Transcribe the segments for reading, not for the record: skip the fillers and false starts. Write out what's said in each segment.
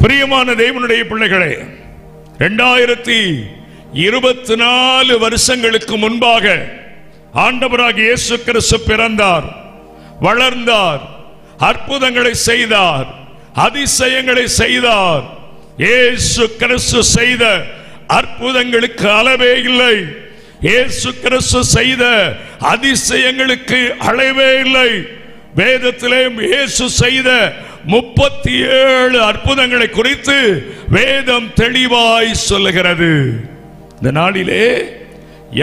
பிரியமான தேவனுடைய பிள்ளைகளே, 2024 வருஷங்களுக்கு முன்பாக ஆண்டவராகிய இயேசு கிறிஸ்து பிறந்தார், வளர்ந்தார், அற்புதங்களை செய்தார், அதிசயங்களை செய்தார். இயேசு கிறிஸ்து செய்த அற்புதங்களுக்கு அளவே இல்லை. இயேசு கிறிஸ்து செய்த அதிசயங்களுக்கு அளவே இல்லை. வேதத்திலே இயேசு செய்த 37 அற்புதங்களை குறித்து வேதம் தெளிவாய் சொல்லுகிறது. இந்த நாளிலே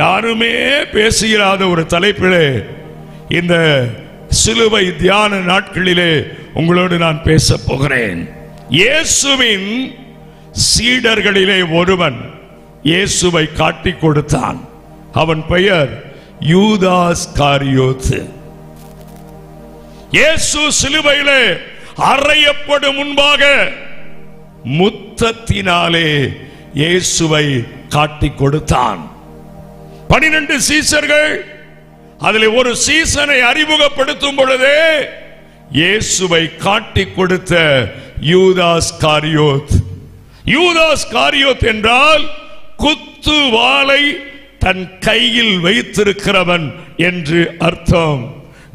யாருமே பேசுகிறாத ஒரு தலைப்பிலே இந்த சிலுவை தியான நாட்களிலே உங்களோடு நான் பேச போகிறேன். இயேசுவின் சீடர்களிலே ஒருவன் இயேசுவை காட்டிக் கொடுத்தான். அவன் பெயர் யூதாஸ் காரியோத்து. இயேசு சிலுவையிலே அறையப்படும் முன்பாக முத்தத்தினாலே இயேசுவை காட்டிக் கொடுத்தான். 12 சீசர்கள், அதில் ஒரு சீசனை அறிமுகப்படுத்தும் பொழுதே இயேசுவை காட்டிக் கொடுத்த யூதாஸ் காரியோத். யூதாஸ் காரியோத் என்றால் குத்து வாளை தன் கையில் வைத்திருக்கிறவன் என்று அர்த்தம்.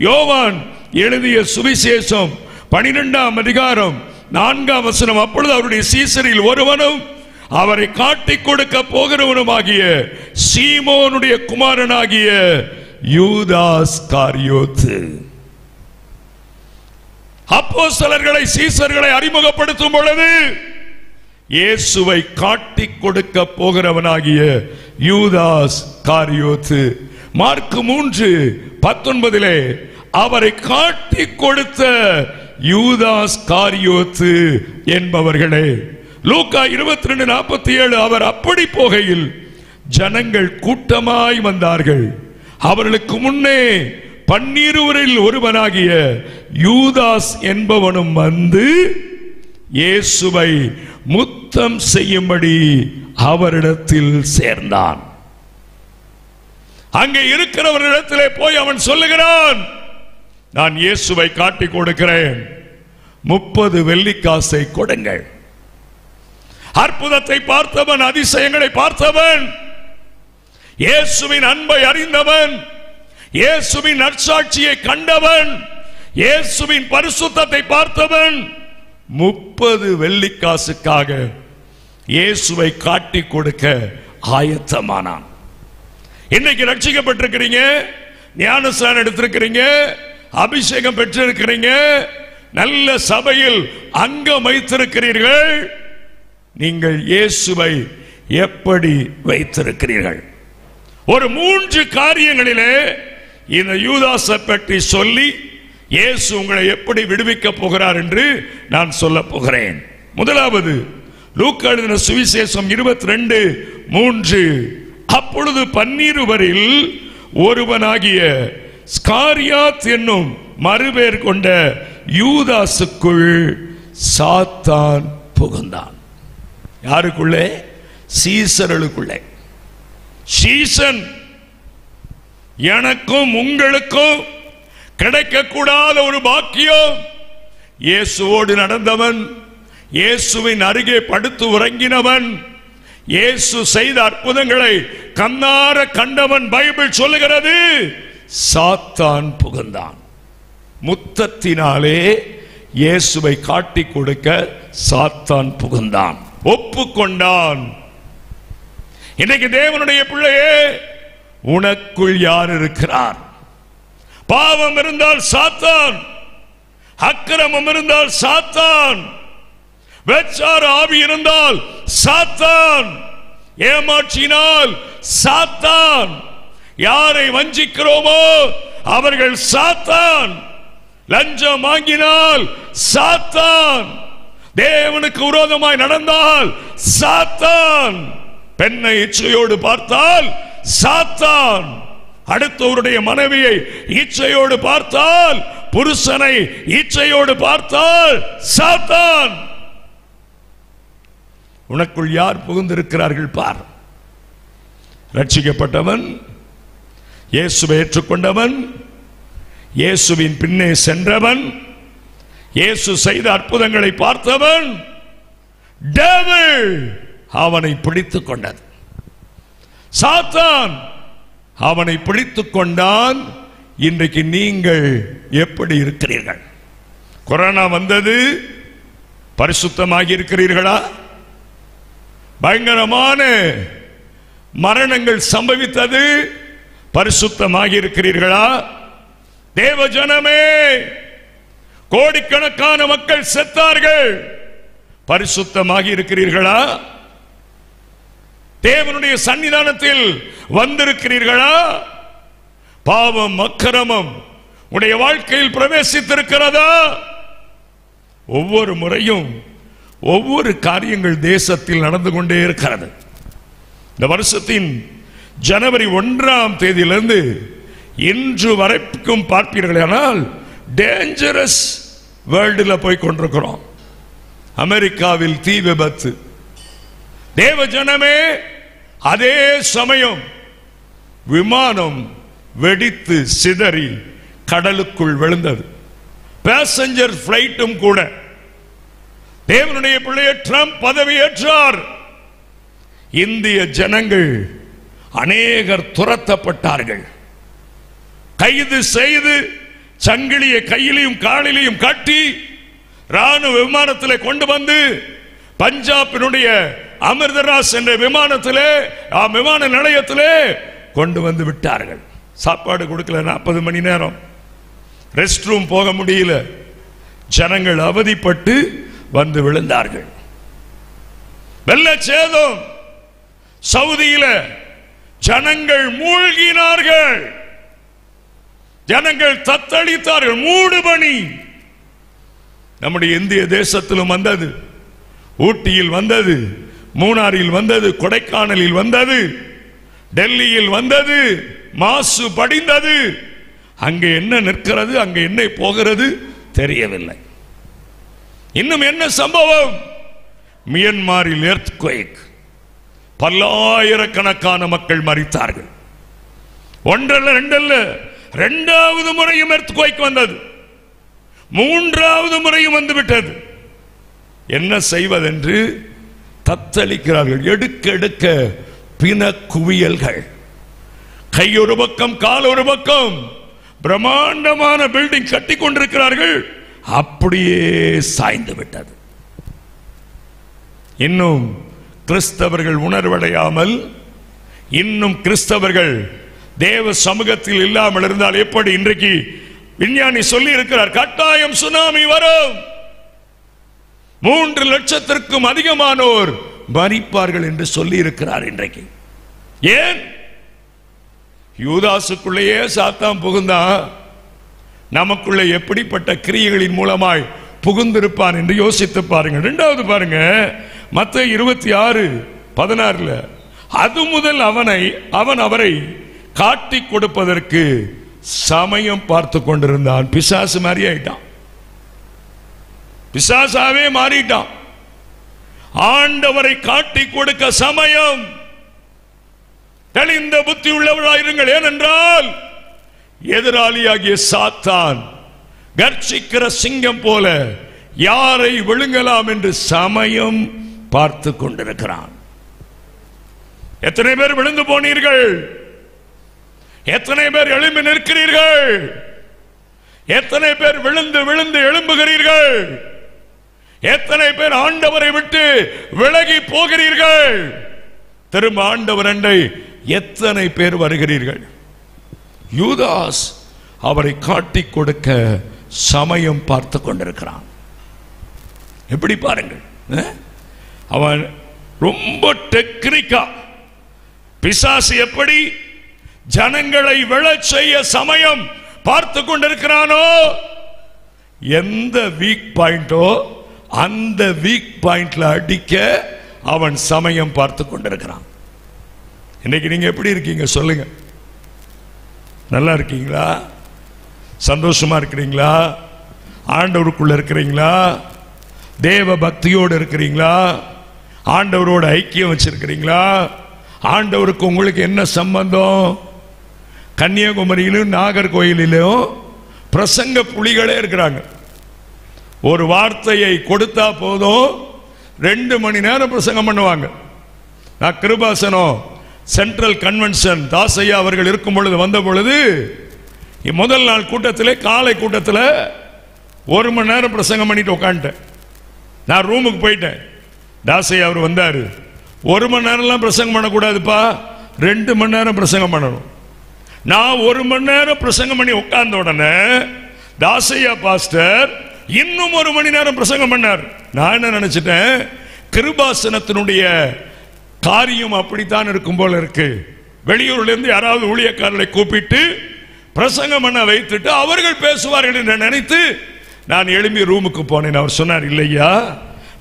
யோவான் எழுதிய சுவிசேஷம் 12ஆம் அதிகாரம் 4ஆம் வசனம், அப்பொழுது அவருடைய சீசரில் ஒருவனும் அவரை காட்டிக் கொடுக்க போகிறவனுமாகிய சீமோனுடைய குமாரனாகிய யூதாஸ் காரியோத்து. அப்போஸ்தலர்களை சீசர்களை அறிமுகப்படுத்தும் பொழுது இயேசுவை காட்டிக் கொடுக்க போகிறவனாகிய யூதாஸ் காரியோத்து. மார்க் 3:19 அவரை காட்டிக் கொடுத்த யூதாஸ் காரியோத்து என்பவர்களே. லூக்கா 22:47 அவர் அப்படி போகையில் ஜனங்கள் கூட்டமாய் வந்தார்கள். அவர்களுக்கு முன்னே 12 ஒருவனாகிய யூதாஸ் என்பவனும் வந்து இயேசுவை முத்தம் செய்யும்படி அவரிடத்தில் சேர்ந்தான். அங்கே இருக்கிறவரிடத்திலே போய் அவன் சொல்லுகிறான், நான் இயேசுவை காட்டிக் கொடுக்கிறேன், 30 வெள்ளிக்காசை கொடுங்கள். அற்புதத்தை பார்த்தவன், அதிசயங்களை பார்த்தவன், இயேசுவின் அன்பை அறிந்தவன், இயேசுவின் நற்சாட்சியை கண்டவன், இயேசுவின் பரிசுத்தத்தை பார்த்தவன் 30 வெள்ளிக்காசுக்காக இயேசுவை காட்டிக் கொடுக்க ஆயத்தமானான். இன்னைக்கு ரட்சிக்கப்பட்டிருக்கிறீங்க, ஞானஸ்நானம் எடுத்திருக்கிறீங்க, அபிஷேகம் பெற்றிருக்கிறீங்க, நல்ல சபையில் அங்கம் வைத்திருக்கிறீர்கள். நீங்கள் இயேசுவை எப்படி வைத்திருக்கிறீர்கள்? ஒரு 3 காரியங்களிலே இந்த யூதாஸை பற்றி சொல்லி இயேசு உங்களை எப்படி விடுவிக்க போகிறார் என்று நான் சொல்ல போகிறேன். முதலாவது லூக்கா எழுதின சுவிசேஷம் 22:3 அப்பொழுது 12 ஒருவனாகிய ஸ்காரியாத் என்னும் மறுபேர் கொண்ட யூதாசுக்குள் சாத்தான் புகுந்தான். யாருக்குள்ளே? சீசர்களுக்குள்ளே. சீசன் எனக்கும் உங்களுக்கும் கிடைக்கக்கூடாத ஒரு பாக்கியம். இயேசுவோடு நடந்தவன், இயேசுவின் அருகே படுத்து உறங்கினவன், இயேசு செய்த அற்புதங்களை கண்ணார கண்டவன். பைபிள் சொல்லுகிறது சாத்தான் புகுந்தான். முத்தத்தினாலே இயேசுவை காட்டிக் கொடுக்க சாத்தான் புகுந்தான், ஒப்புக்கொண்டான். இன்னைக்கு தேவனுடைய பிள்ளையே, உனக்குள் யார் இருக்கிறார்? பாவம் இருந்தால் சாத்தான், அக்கிரமம் இருந்தால் சாத்தான், வெச்சார ஆவி இருந்தால் சாத்தான், ஏமாற்றினால் சாத்தான், யாரை வஞ்சிக்கிறோமோ அவர்கள் சாத்தான், லஞ்சம் வாங்கினால் சாத்தான், தேவனுக்கு விரோதமாய் நடந்தால் சாத்தான், பெண்ணை இச்சையோடு பார்த்தால் சாத்தான், அடுத்தவருடைய மனைவியை இச்சையோடு பார்த்தால், புருஷனை இச்சையோடு பார்த்தால் சாத்தான். உனக்குள் யார் புகுந்திருக்கிறார்கள் பார். ரட்சிக்கப்பட்டவன், இயேசுவை ஏற்றுக்கொண்டவன், இயேசுவின் பின்னே சென்றவன், இயேசு செய்த அற்புதங்களை பார்த்தவன், டெவில் அவனை பிடித்துக் கொண்டது. சாத்தான் அவனை பிடித்துக் கொண்டான். இன்றைக்கு நீங்கள் எப்படி இருக்கிறீர்கள்? கொரோனா வந்தது, பரிசுத்தமாகி இருக்கிறீர்களா? பயங்கரமான மரணங்கள் சம்பவித்தது, பரிசுத்தமாகி இருக்கிறீர்களா? தேவ ஜனமே, கோடிக்கணக்கான மக்கள் செத்தார்கள், பரிசுத்தமாகி இருக்கிறீர்களா? தேவனுடைய சன்னிதானத்தில் வந்திருக்கிறீர்களா? பாவம் அக்கிரமம் உடைய வாழ்க்கையில் பிரவேசித்திருக்கிறதா? ஒவ்வொரு முறையும் ஒவ்வொரு காரியங்கள் தேசத்தில் நடந்து கொண்டே இருக்கிறது. இந்த வருஷத்தின் ஜனவரி 1ஆம் தேதியிலிருந்து இன்று வரைக்கும் பார்ப்பீர்களானால் டேஞ்சரஸ் வேர்ல்டில் போய் கொண்டிருக்கிறோம். அமெரிக்காவில் தீ விபத்து. தேவ ஜனமே, அதே சமயம் விமானம் வெடித்து சிதறி கடலுக்குள் விழுந்தது. பேசஞ்சர் பிளைட்டும் கூட. தேவனுடைய பிள்ளையை ட்ரம்ப் பதவியேற்றார். இந்திய ஜனங்கள் அநேகர் துரத்தப்பட்டார்கள். கைது செய்து சங்கிலியை கையிலையும் காலிலையும் கட்டி ராணுவ விமானத்தில் கொண்டு வந்து பஞ்சாபினுடைய அமிர்தராஸ் என்ற விமான நிலையத்திலே கொண்டு வந்து விட்டார்கள். சாப்பாடு கொடுக்கல, 40 மணி நேரம் ரெஸ்ட் ரூம் போக முடியல. ஜனங்கள் அவதிப்பட்டு வந்து விழுந்தார்கள். வெள்ளச்சேதம். சவுதியில ஜனங்கள் மூழ்கினார்கள், ஜனங்கள் தத்தளித்தார்கள். மூடுபனி நம்முடைய இந்திய தேசத்திலும் வந்தது, ஊட்டியில் வந்தது, மூணாரில் வந்தது, கொடைக்கானலில் வந்தது, டெல்லியில் வந்தது. மாசு படிந்தது. அங்கே என்ன நிற்கிறது, அங்கே என்ன போகிறது தெரியவில்லை. இன்னும் என்ன சம்பவம்? மியன்மாரில் எர்த்குவேக். பல்லாயிரக்கணக்கான மக்கள் மரித்தார்கள். ஒன்றல்ல ரெண்டல்ல, 2வது முறையும் எர்த்குவேக் வந்தது, 3வது முறையும் வந்துவிட்டது. என்ன செய்வதென்று தத்தளிக்கிறார்கள். எடுக்க எடுக்க பின குவியல்கள். கை ஒரு பக்கம், கால் ஒரு பக்கம். பிரம்மாண்டமான பில்டிங் கட்டி கொண்டிருக்கிறார்கள், அப்படியே சாய்ந்து விட்டது. இன்னும் கிறிஸ்தவர்கள் உணர்வடையாமல், இன்னும் கிறிஸ்தவர்கள் தேவ சமூகத்தில் இல்லாமல் இருந்தால் எப்படி? இன்றைக்கு விஞ்ஞானி சொல்லி இருக்கிறார், கட்டாயம் சுனாமி வரும். 3 லட்சத்திற்கும் அதிகமானோர் மரிப்பார்கள் என்று சொல்லி இருக்கிறார். இன்றைக்கு ஏன்? யூதாசுக்குள்ளேயே சாத்தான் புகுந்தான், நமக்குள்ள எப்படிப்பட்ட கிரியைகளின் மூலமாய் புகுந்திருப்பான் என்று யோசித்து பாருங்கள். 2வது பாருங்க, மத்தேயு 26:16, அது முதல் அவன் அவரை காட்டி கொடுப்பதற்கு சமயம் பார்த்து கொண்டிருந்தான். பிசாசு மாதிரி ஆயிட்டான், பிசாசாவே மாறிட்டான். ஆண்டவரை காட்டி கொடுக்க சமயம். தெளிந்த புத்தி உள்ளவர்களாயிருங்கள். ஏனென்றால் எதிராளியாகிய சாத்தான் கர்ச்சிக்கிற சிங்கம் போல யாரை விழுங்கலாம் என்று சமயம் பார்த்து கொண்டிருக்கிறான். எத்தனை பேர் விழுந்து போனீர்கள்? எத்தனை பேர் எழும்பி நிற்கிறீர்கள்? எத்தனை பேர் விழுந்து விழுந்து எழும்புகிறீர்கள்? எத்தனை பேர் ஆண்டவரை விட்டு விலகி போகிறீர்கள்? திரும்ப ஆண்டவர் அண்டை எத்தனை பேர் வருகிறீர்கள்? யூதாஸ் அவரை காட்டி கொடுக்க சமயம் பார்த்து கொண்டிருக்கிறான். எப்படி பாருங்கள், அவன் ரொம்ப டெக்னிக்கா. பிசாசு எப்படி ஜனங்களை விழச் செய்ய சமயம் பார்த்து கொண்டிருக்கிறானோ, எந்த வீக் பாயிண்டோ அந்த வீக் பாயிண்ட்ல அடிக்க அவன் சமயம் பார்த்து கொண்டிருக்கிறான். இன்னைக்கு நீங்க எப்படி இருக்கீங்க சொல்லுங்க? நல்லா இருக்கீங்களா? சந்தோஷமா இருக்கிறீங்களா? ஆண்டவருக்குள்ள இருக்கிறீங்களா? தேவ பக்தியோடு இருக்கிறீங்களா? ஆண்டவரோட ஐக்கியம் வச்சிருக்கிறீங்களா? ஆண்டவருக்கு உங்களுக்கு என்ன சம்பந்தம்? கன்னியாகுமரியிலும் நாகர்கோயிலும் பிரசங்க புலிகளே இருக்கிறாங்க. ஒரு வார்த்தையை கொடுத்தா போதும், 2 மணி நேரம் பிரசங்கம் பண்ணுவாங்க. நான் கிருபாசனம் சென்ட்ரல் கன்வென்ஷன் தாசையா அவர்கள் இருக்கும் பொழுது வந்த பொழுது முதல் நாள் கூட்டத்தில் காலை கூட்டத்தில் 1 மணி நேரம் பிரசங்கம் பண்ணிட்டு உட்காந்துட்டேன். நான் ரூமுக்கு போயிட்டேன். தாசையா அவர் வந்தாரு. 1 மணி நேரம்லாம் பிரசங்கம் பண்ணக்கூடாதுப்பா, 2 மணி நேரம் பிரசங்கம் பண்ணணும். நான் 1 மணி நேரம் பிரசங்கம் பண்ணி உட்கார்ந்த உடனே தாசையா பாஸ்டர் இன்னும் 1 மணி நேரம் பிரசங்கம் பண்ணார். நான் என்ன நினைச்சிட்டேன், கிருபாசனத்தினுடைய காரியம் அப்படித்தான் இருக்கும் போல இருக்கு. வெளியூர்ல இருந்து யாராவது ஊழியக்காரர்களை கூப்பிட்டு பிரசங்கம் பண்ண வைத்துட்டு அவர்கள் பேசுவார்கள் என்று நினைத்து நான் எழும்பி ரூமுக்கு போனேன். அவர் சொன்னார், இல்லையா,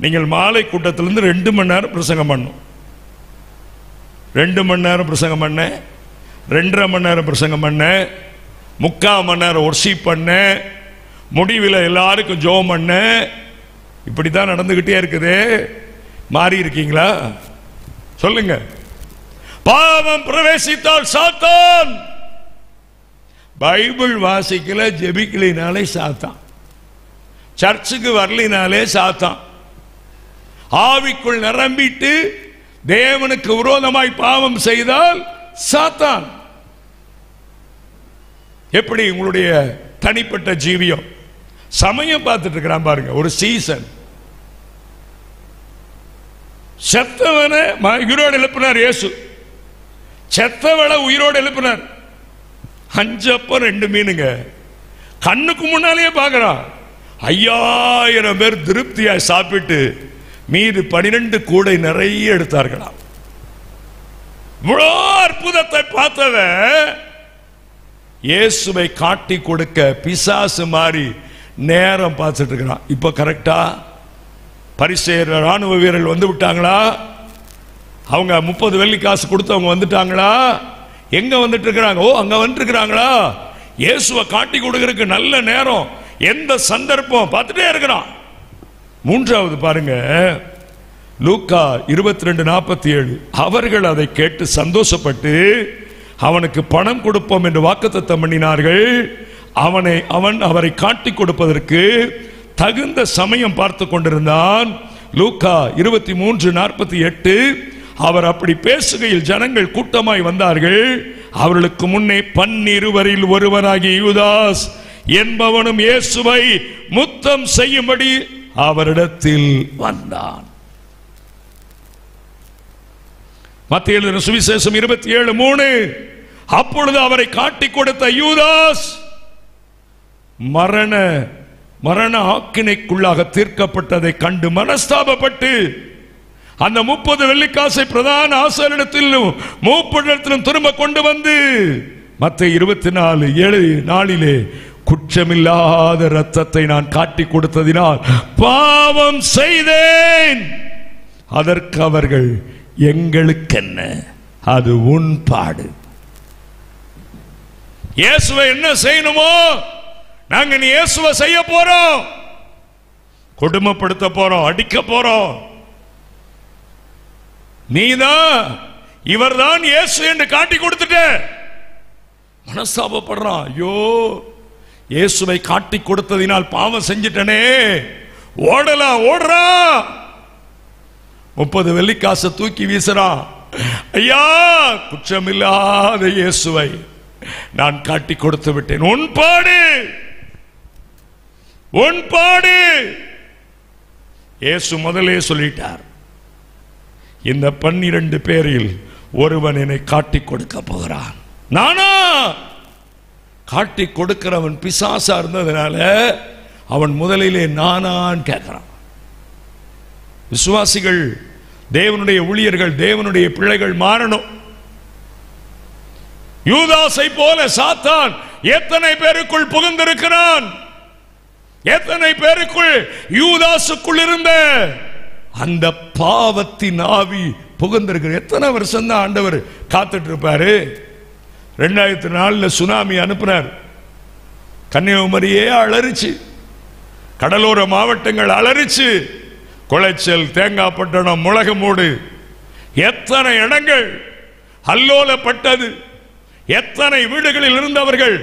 நீங்கள் மாலை கூட்டத்திலிருந்து 2 மணி நேரம் பிரசங்கம் பண்ணும். 2 மணி நேரம் பிரசங்கம் பண்ண, 2.5 மணி நேரம் பிரசங்கம் பண்ண, 3/4 மணி நேரம் ஒர்ஷிப் பண்ண, முடிவில் எல்லாருக்கும் ஜெபம் பண்ண. இப்படித்தான் நடந்துகிட்டே இருக்குது. மாறி இருக்கீங்களா சொல்லுங்க. பாவம் பிரவேசித்தால் சாத்தான். பைபிள் வாசிக்கல ஜெபிக்கலினாலே சாத்தான். சர்ச்சுக்கு வரலினாலே சாத்தான். ஆவிக்குள் நிரம்பிட்டு தேவனுக்கு விரோதமாய் பாவம் செய்தால் சாத்தான். எப்படி உங்களுடைய தனிப்பட்ட ஜீவியம் சமயம் பார்த்துட்டு இருக்கிறான் பாருங்க. ஒரு சீசன் செத்தவனை உயிரோடு எழுப்பினார் இயேசு. செத்தவனை உயிரோடு எழுப்பினார். 5 அப்பம் 2 மீனுங்க. கண்ணுக்கு முன்னாலேயே பார்க்கிறான். 5000 பேர் திருப்தியாய் சாப்பிட்டு மீது 12 கூடை நிறைய எடுத்தார்களாம். இவ்வளோ அற்புதத்தை பார்த்தவன் இயேசுவை காட்டி கொடுக்க பிசாசு மாறி நேரம் பார்த்துட்டு இருக்கிறான். இப்ப கரெக்டா பரிசேயர் ராணுவ வீரர்கள் வந்து விட்டாங்களா? அவங்க 30 வெள்ளி காசு கொடுத்தவங்க வந்துட்டாங்களா? எங்க வந்துட்டு இருக்கிறாங்க? ஓ, அங்க வந்துட்டு இருக்கிறாங்களா? இயேசுவை காட்டி கொடுக்கறதுக்கு நல்ல நேரம், எந்த சந்தர்ப்பம் பார்த்துட்டே இருக்கிறான். 3வது பாருங்க, லூக்கா 22:47. அவர்கள் அதை கேட்டு சந்தோஷப்பட்டு அவனுக்கு பணம் கொடுப்போம் என்று வாக்குத்தத்தம் பண்ணினார்கள். அவன் அவரை காட்டி கொடுப்பதற்கு தகுந்த சமயம் பார்த்து கொண்டிருந்தான். லூக்கா 23:48. அவர் அப்படி பேசுகையில் ஜனங்கள் கூட்டமாய் வந்தார்கள். அவர்களுக்கு முன்னே 12 ஒருவனாகிய யூதாஸ் என்பவனும் இயேசுவை முத்தம் செய்யும்படி அவரிடத்தில் வந்தான். மத்தேயு எழுதின சுவிசேஷம் 27:3. அப்பொழுது அவரை காட்டி கொடுத்த யூதாஸ் மரண ஆக்கினைக்குள்ளாக தீர்க்கப்பட்டதை கண்டு மனஸ்தாபப்பட்டு அந்த 30 வெள்ளிக்காசை பிரதான ஆசாரியரிடத்திலும் மூப்பரிடத்திலும் திரும்ப கொண்டு வந்து மத்தேயு 24:7 குற்றமில்லாத இரத்தத்தை நான் காட்டி கொடுத்ததினால் பாவம் செய்தேன். அதற்கு அவர்கள், எங்களுக்கென்ன, அது உன் பாடு. இயேசுவை என்ன செய்யணுமோ நாங்க நீ இயேசுவை செய்ய போறோம். கொடுமைப்படுத்த போறோம், அடிக்க போறோம். நீதான் இவர்தான் இயேசு என்று காட்டி கொடுத்துட்ட. மனஸ்தாபப்படுறான். ஐயோ, இயேசுவை காட்டி கொடுத்ததினால் பாவம் செஞ்சிட்டனே. ஓடுறா. 30 வெள்ளிக்காசை தூக்கி வீசுறான். ஐயா, குற்றமில்லாத இயேசுவை நான் காட்டி கொடுத்து விட்டேன். உன் பாடு. இயேசு முதலே சொல்லிட்டார், இந்த 12 பேரில் ஒருவன் என்னை காட்டி கொடுக்க போகிறான். நானா? காட்டி கொடுக்கிறவன் பிசாசா இருந்ததுனால அவன் முதலிலே நானான்னு கேட்கிறான். விசுவாசிகள், தேவனுடைய ஊழியர்கள், தேவனுடைய பிள்ளைகள் மாறணும். யூதாசை போல சாத்தான் எத்தனை பேருக்குள் புகுந்திருக்கிறான். எத்தனை பேருக்குள் யூதாசுக்குள் இருந்த அந்த பாவத்தின் ஆவி புகுந்திருக்கிற. எத்தனை வருஷம் தான் ஆண்டவர் காத்துட்டு இருப்பாரு. 2004 சுனாமி அனுப்பினார். கன்னியாகுமரியே அலறிச்சு, கடலோர மாவட்டங்கள் அலறிச்சு, குளைச்சல், தேங்காய்பட்டணம், முளகமூடு, எத்தனை இடங்கள் அல்லோலப்பட்டது. எத்தனை வீடுகளில் இருந்தவர்கள்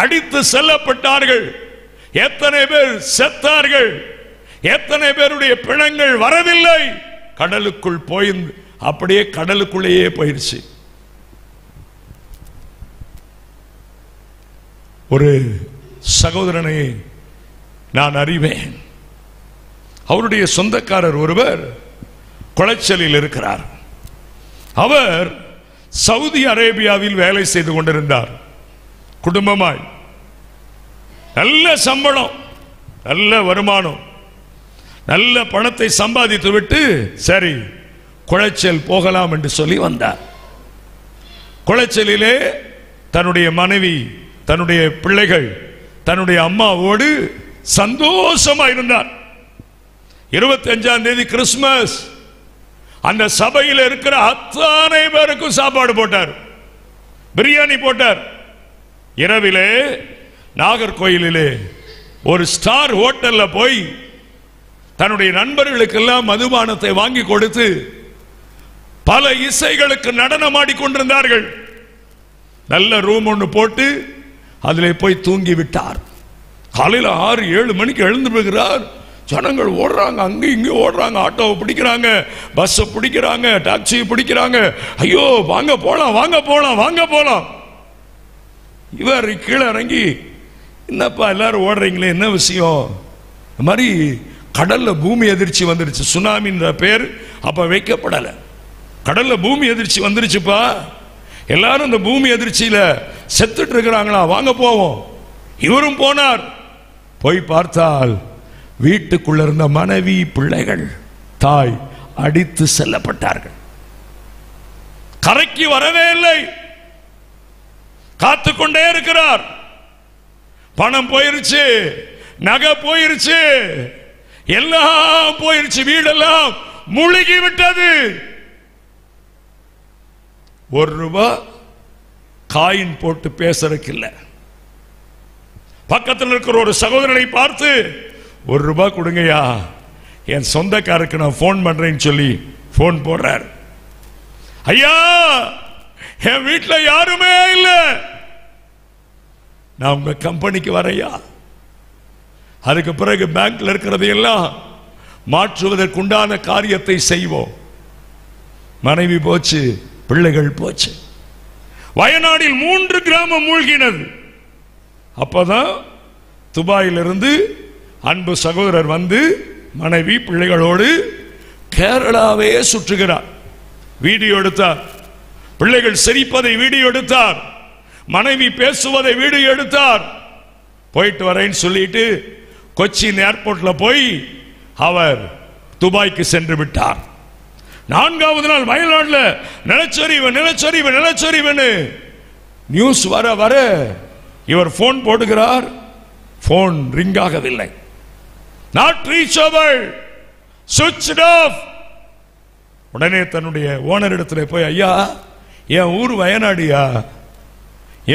அடித்து செல்லப்பட்டார்கள். எத்தனை பேர் செத்தார்கள். எத்தனை பேருடைய பிணங்கள் வரவில்லை, கடலுக்குள் போய் அப்படியே கடலுக்குள்ளேயே போயிருச்சு. ஒரு சகோதரனை நான் அறிவேன். அவருடைய சொந்தக்காரர் ஒருவர் குளச்சலில் இருக்கிறார். அவர் சவுதி அரேபியாவில் வேலை செய்து கொண்டிருந்தார். குடும்பமாய் நல்ல சம்பளம், நல்ல வருமானம், நல்ல பணத்தை சம்பாதித்து விட்டு சரி குளச்சல் போகலாம் என்று சொல்லி வந்தார். குளச்சலிலே தன்னுடைய மனைவி, தன்னுடைய பிள்ளைகள், தன்னுடைய அம்மாவோடு சந்தோஷமா இருந்தார். 25ஆம் தேதி கிறிஸ்துமஸ். அந்த சபையில் இருக்கிற அத்தனை பேருக்கும் சாப்பாடு போட்டார், பிரியாணி போட்டார். இரவிலே நாகர்கோயிலிலே ஒரு ஸ்டார் ஹோட்டல்ல போய் தன்னுடைய நண்பர்களுக்கெல்லாம் மதுபானத்தை வாங்கி கொடுத்து பல இசைகளுக்கு நடனம் ஆடிக்கொண்டிருந்தார்கள். நல்ல ரூம் ஒன்று போட்டு அதிலே போய் தூங்கி விட்டார். காலையில் 6-7 மணிக்கு எழுந்து போகிறார். ஜனங்கள் ஓடுறாங்க, அங்கே இங்கே ஓடுறாங்க, ஆட்டோவை பிடிக்கிறாங்க, பஸ்ஸை பிடிக்கிறாங்க, டாக்ஸியை பிடிக்கிறாங்க. ஐயோ வாங்க போலாம், வாங்க போலாம், வாங்க போலாம். இவர் கீழே இறங்கி, என்னப்பா எல்லாரும் ஓடுறீங்களே, என்ன விஷயம்? இந்த மாதிரி கடல்ல பூமி எதிர்ச்சி வந்துருச்சு. சுனாமின்ற பேர் அப்ப வைக்கப்படலை. கடல்ல பூமி எதிர்ச்சி வந்துருச்சுப்பா, எல்லாரும் இந்த பூமி எதிர்ச்சியில செத்துட்டு இருக்கிறாங்களா, வாங்க போவோம். இவரும் போனார். போய் பார்த்தால் வீட்டுக்குள்ள இருந்த மனைவி, பிள்ளைகள், தாய் அடித்து செல்லப்பட்டார்கள். கரைக்கு வரவே இல்லை, காத்துக்கொண்டே இருக்கிறார். பணம் போயிருச்சு, நகை போயிருச்சு, எல்லாம் போயிருச்சு, வீடெல்லாம் முழுகி விட்டது. ₹1 காயின் போட்டு பேசுறதுக்கு இல்லை. பக்கத்தில் இருக்கிற ஒரு சகோதரனை பார்த்து ₹1 கொடுங்கயா, என் சொந்தக்காரருக்கு நான் போன் பண்றேன்னு சொல்லி போன் போடுறார். ஐயா என் வீட்டில் யாருமே இல்லை, நான் உங்க கம்பெனிக்கு வரையா, அதுக்கு பிறகு பேங்க்ல இருக்கிறதையெல்லாம் மாற்றுவதற்குண்டான காரியத்தை செய்வோம். மனைவி போச்சு, பிள்ளைகள் போச்சு. வயநாடில் 3 கிராமம் மூழ்கினது. அப்பதான் துபாயிலிருந்து அன்பு சகோதரர் வந்து மனைவி பிள்ளைகளோடு கேரளாவே சுற்றுகிறார். வீடியோ எடுத்தார். பிள்ளைகள் சிரிப்பதை வீடியோ எடுத்தார், மனைவி பேசுவதை வீடியோ எடுத்தார். போயிட்டு வரேன்னு சொல்லிட்டு கொச்சின் ஏர்போர்ட்ல போய் அவர் துபாய்க்கு சென்று விட்டார். 4வது நாள் வயநாடுல நிலச்சரிவு, நிலச்சரிவு, நிலச்சரிவுன்னு நியூஸ் வர வர இவர் போன் போடுகிறார். போன் ரிங் ஆகவில்லை. Not reachable, switched off. உடனே தன்னுடைய ஓனர் இடத்துல போய், ஐயா என் ஊர் வயநாடியா,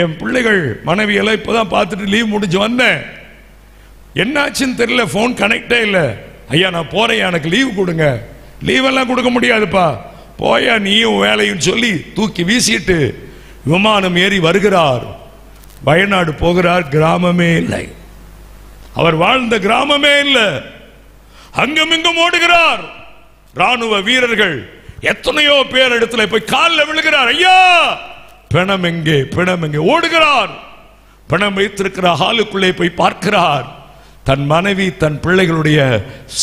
என் பிள்ளைகள் மனைவி எல்லாம் இப்பதான் பார்த்துட்டு லீவ் முடிஞ்சு வந்தேன், என்னாச்சுன்னு தெரியல, போன் கனெக்டே இல்லை. ஐயா நான் போறேன், எனக்கு லீவ் கொடுங்க. லீவ் எல்லாம் கொடுக்க முடியாதுப்பா, போயா நீயும் வேலையும் சொல்லி தூக்கி வீசிட்டு விமானம் ஏறி வருகிறார். வயநாடு போகிறார். கிராமமே இல்லை, அவர் வாழ்ந்த கிராமமே இல்லை. அங்கும் இங்கும் ஓடுகிறார். ராணுவ வீரர்கள் எத்தனையோ பேர் இடத்துல போய் காலில் விழுகிறார். ஐயா பிணம் எங்கே, பிணம் எங்கே? ஓடுகிறார். பிணம் வைத்திருக்கிற ஹாலுக்குள்ளே போய் பார்க்கிறார். தன் மனைவி, தன் பிள்ளைகளுடைய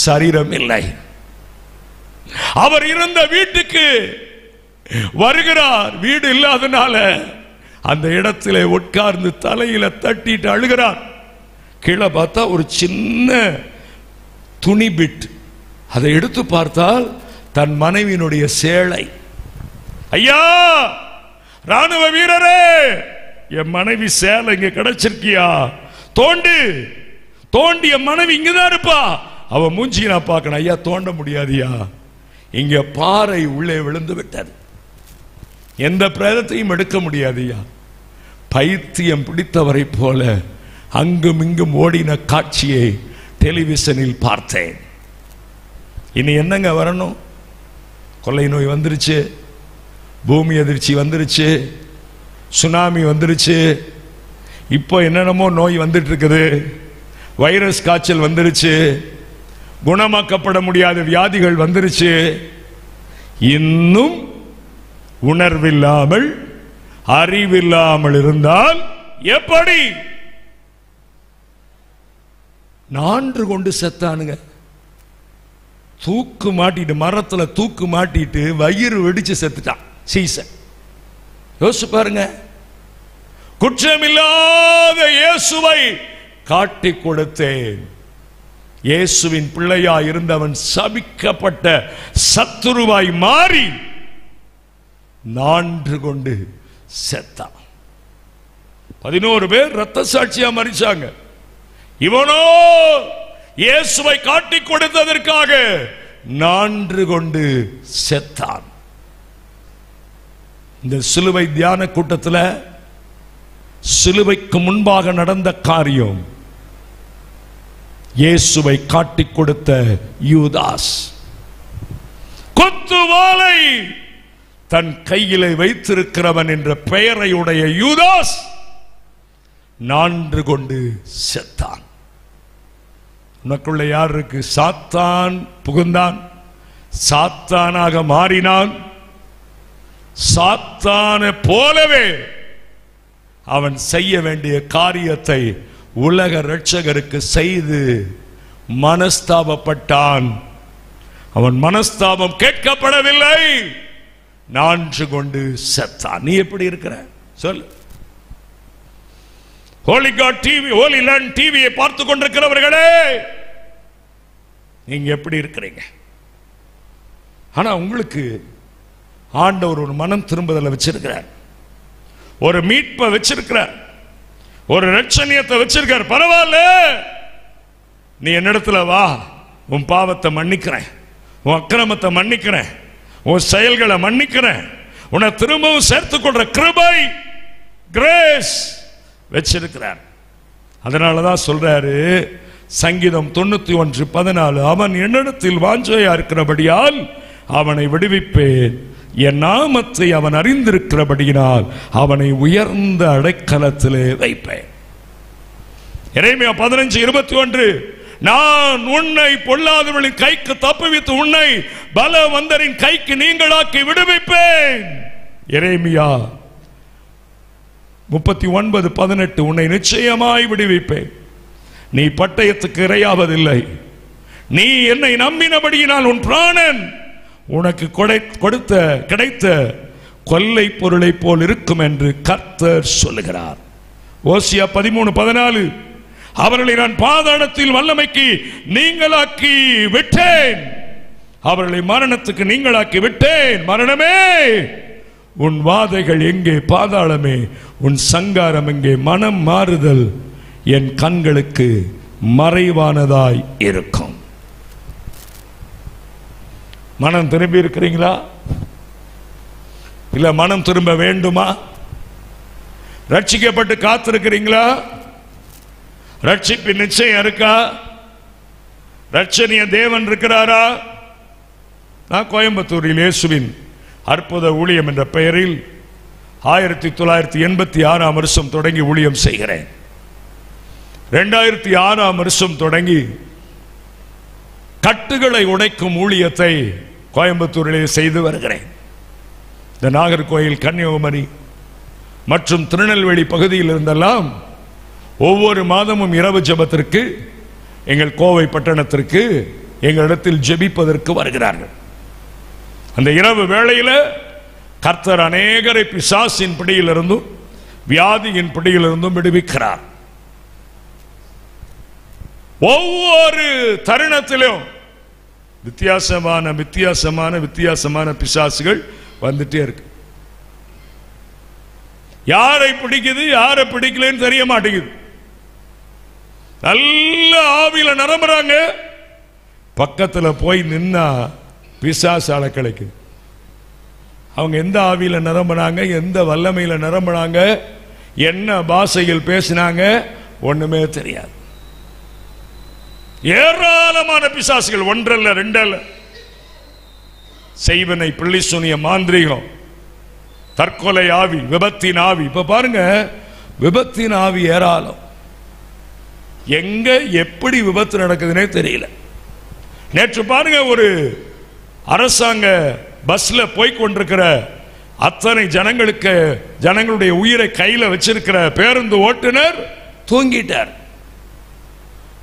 சரீரம் இல்லை. அவர் இருந்த வீட்டுக்கு வருகிறார். வீடு இல்லாதனால அந்த இடத்துல உட்கார்ந்து தலையில தட்டிட்டு அழுகிறார். கீழே பார்த்தா ஒரு சின்ன துணி பிட். அதை எடுத்து பார்த்தால் தன் மனைவியினுடைய சேலை. ஐயா ராணுவ வீரரே, என் மனைவி சேலை இங்க கிடைச்சிருக்கியா? தோண்டு தோண்டி என் மனைவி இங்கதான் இருப்பா, அவ மூஞ்சி நான் பார்க்கணும். ஐயா தோண்ட முடியாதியா, இங்க பாறை உள்ளே விழுந்து விட்டது, எந்த பிரேதத்தையும் எடுக்க முடியாதியா. பைத்தியம் பிடித்தவரை போல அங்கும் இங்கும் ஓடின காட்சியை டெலிவிஷனில் பார்த்தேன். இனி என்னங்க வரணும்? கொள்ளை நோய் வந்துருச்சு, பூமி அதிர்ச்சி வந்துருச்சு, சுனாமி வந்துருச்சு, இப்போ என்னென்னமோ நோய் வந்துட்டு இருக்குது, வைரஸ் காய்ச்சல் வந்துருச்சு, குணமாக்கப்பட முடியாத வியாதிகள் வந்துருச்சு. இன்னும் உணர்வில்லாமல் அறிவில்லாமல் இருந்தால் எப்படி? நான்று கொண்டு செத்தானுங்க. தூக்கு மாட்டிட்டு, மரத்துல தூக்கு மாட்டிட்டு வயிறு வெடிச்சு செத்துட்டான் சீசன். யோசிச்சு பாருங்க. குற்றமில்லாத இயேசுவை காட்டி கொடுத்தேன். இயேசுவின் பிள்ளையா இருந்தவன் சபிக்கப்பட்ட சத்துருவாய் மாறி நான்று கொண்டு செத்தான். 11 பேர் ரத்த சாட்சியா மரிச்சாங்க. இவனோ இயேசுவை காட்டி கொடுத்ததற்காக நான்று கொண்டு செத்தான். இந்த சிலுவை தியான கூட்டத்தில் சிலுவைக்கு முன்பாக நடந்த காரியம், இயேசுவை காட்டி கொடுத்த யூதாஸ் கொத்துவாளை தன் கையிலே வைத்திருக்கிறவன் என்ற பெயரையுடைய யூதாஸ் நான்று கொண்டு செத்தான். உனக்குள்ள யார் இருக்கு? சாத்தான் புகுந்தான், சாத்தானாக மாறினான். சாத்தான போலவே அவன் செய்ய வேண்டிய காரியத்தை உலக இரட்சகருக்கு செய்து மனஸ்தாபப்பட்டான். அவன் மனஸ்தாபம் கேட்கப்படவில்லை, நான்று கொண்டு செத்தான். நீ எப்படி இருக்கிற சொல்? Holy god TV, holy land டிவியை பார்த்து கொண்டிருக்கிறவர்களே, நீங்க எப்படி இருக்கிறீங்க? ஆனா உங்களுக்கு ஆண்டவர் ஒரு மனம் திரும்புதலை வச்சிருக்கிறார், ஒரு மீட்பை வச்சிருக்கிறார், ஒரு ரட்சணியத்தை வச்சிருக்கார். பரவாயில்ல, நீ என்னிடத்துல வா, உன் பாவத்தை மன்னிக்கிறேன், உன் அக்கிரமத்தை மன்னிக்கிறேன், உன் செயல்களை மன்னிக்கிறேன், உன்னை திரும்பவும் சேர்த்துக் கொள்ற கிருபை, கிரேஸ் வச்சிருக்கிறார். அதனாலதான் சொல்றாரு சங்கீதம் 91:14, அவன் என்னிடத்தில் வாஞ்சையா இருக்கிறபடியால் அவனை விடுவிப்பேன், என் நாமத்தை அவன் அறிந்திருக்கிறபடியினால் அவனை உயர்ந்த அடைக்கலத்திலே வைப்பேன். எரேமியா 15:21, நான் உன்னை பொல்லாதவர்களின் கைக்கு தப்புவித்து உன்னை பலவந்தரின் கைக்கு நீங்களாக்கி விடுவிப்பேன். எரேமியா 39:18, உன்னை நிச்சயமாய் விடுவிப்பேன், நீ பட்டயத்துக்கு இரையாவதில்லை, நீ என்னை நம்பினபடியினால் உன் பிராணன் உனக்கு கிடைத்த கொல்லை பொருளை போல் இருக்கும் என்று கர்த்தர் சொல்லுகிறார். ஓசியா 13:14, அவர்களை நான் பாதாளத்தில் வல்லமைக்கு நீங்களாக்கி விட்டேன், அவர்களை மரணத்துக்கு நீங்களாக்கி விட்டேன். மரணமே உன் வாதைகள் எங்கே? பாதாளமே உன் சங்காரம் எங்கே? மனம் மாறுதல் என் கண்களுக்கு மறைவானதாய் இருக்கும். மனம் திரும்பி இருக்கிறீங்களா? இல்ல மனம் திரும்ப வேண்டுமா? ரட்சிக்கப்பட்டு காத்திருக்கிறீங்களா? ரட்சிப்பின் நிச்சயம் இருக்கா? ரட்சணிய தேவன் இருக்கிறாரா? நான் கோயம்புத்தூரில் இயேசுவின் அற்புத ஊழியம் என்ற பெயரில் 1986 வருஷம் தொடங்கி ஊழியம் செய்கிறேன். 2006 வருஷம் தொடங்கி கட்டுகளை உடைக்கும் ஊழியத்தை கோயம்புத்தூரிலே செய்து வருகிறேன். இந்த நாகர்கோயில், கன்னியாகுமரி மற்றும் திருநெல்வேலி பகுதியில் இருந்தெல்லாம் ஒவ்வொரு மாதமும் இரவு ஜெபத்திற்கு எங்கள் கோவை பட்டணத்திற்கு எங்களிடத்தில் ஜெபிப்பதற்கு வருகிறார்கள். அந்த இரவு வேளையில் கர்த்தர் அநேகரை பிசாசின் பிடியிலிருந்தும் வியாதியின் பிடியிலிருந்தும் விடுவிக்கிறார். ஒவ்வொரு தருணத்திலும் வித்தியாசமான பிசாசுகள் வந்துட்டே இருக்கு. யாரை பிடிக்குது யாரை பிடிக்கலன்னு தெரிய மாட்டேங்குது. நல்ல ஆவியில நிரம்புறாங்க, பக்கத்துல போய் நின்னா பிசாசால கிடைக்குது. அவங்க எந்த ஆவியில நிரம்பினாங்க, எந்த வல்லமையில நிரம்பினாங்க, என்ன பாஷையில் பேசினாங்க ஒண்ணுமே தெரியாது. ஏராளமான பிசாசுகள், ஒன்றல்ல ரெண்டல்ல. செய்வனை, பிள்ளை சூனிய, மாந்திரீகம், தற்கொலை ஆவி, விபத்தின் ஆவி. இப்ப பாருங்க, விபத்தின் ஆவி ஏராளம். எங்க எப்படி விபத்து நடக்குதுன்னே தெரியல. நேற்று பாருங்க, ஒரு அரசாங்க பஸ்ல போய் கொண்டிருக்கிற அத்தனை ஜனங்களுடைய உயிரை கையில வச்சிருக்கிற பேருந்து ஓட்டுநர் தூங்கிட்டார்.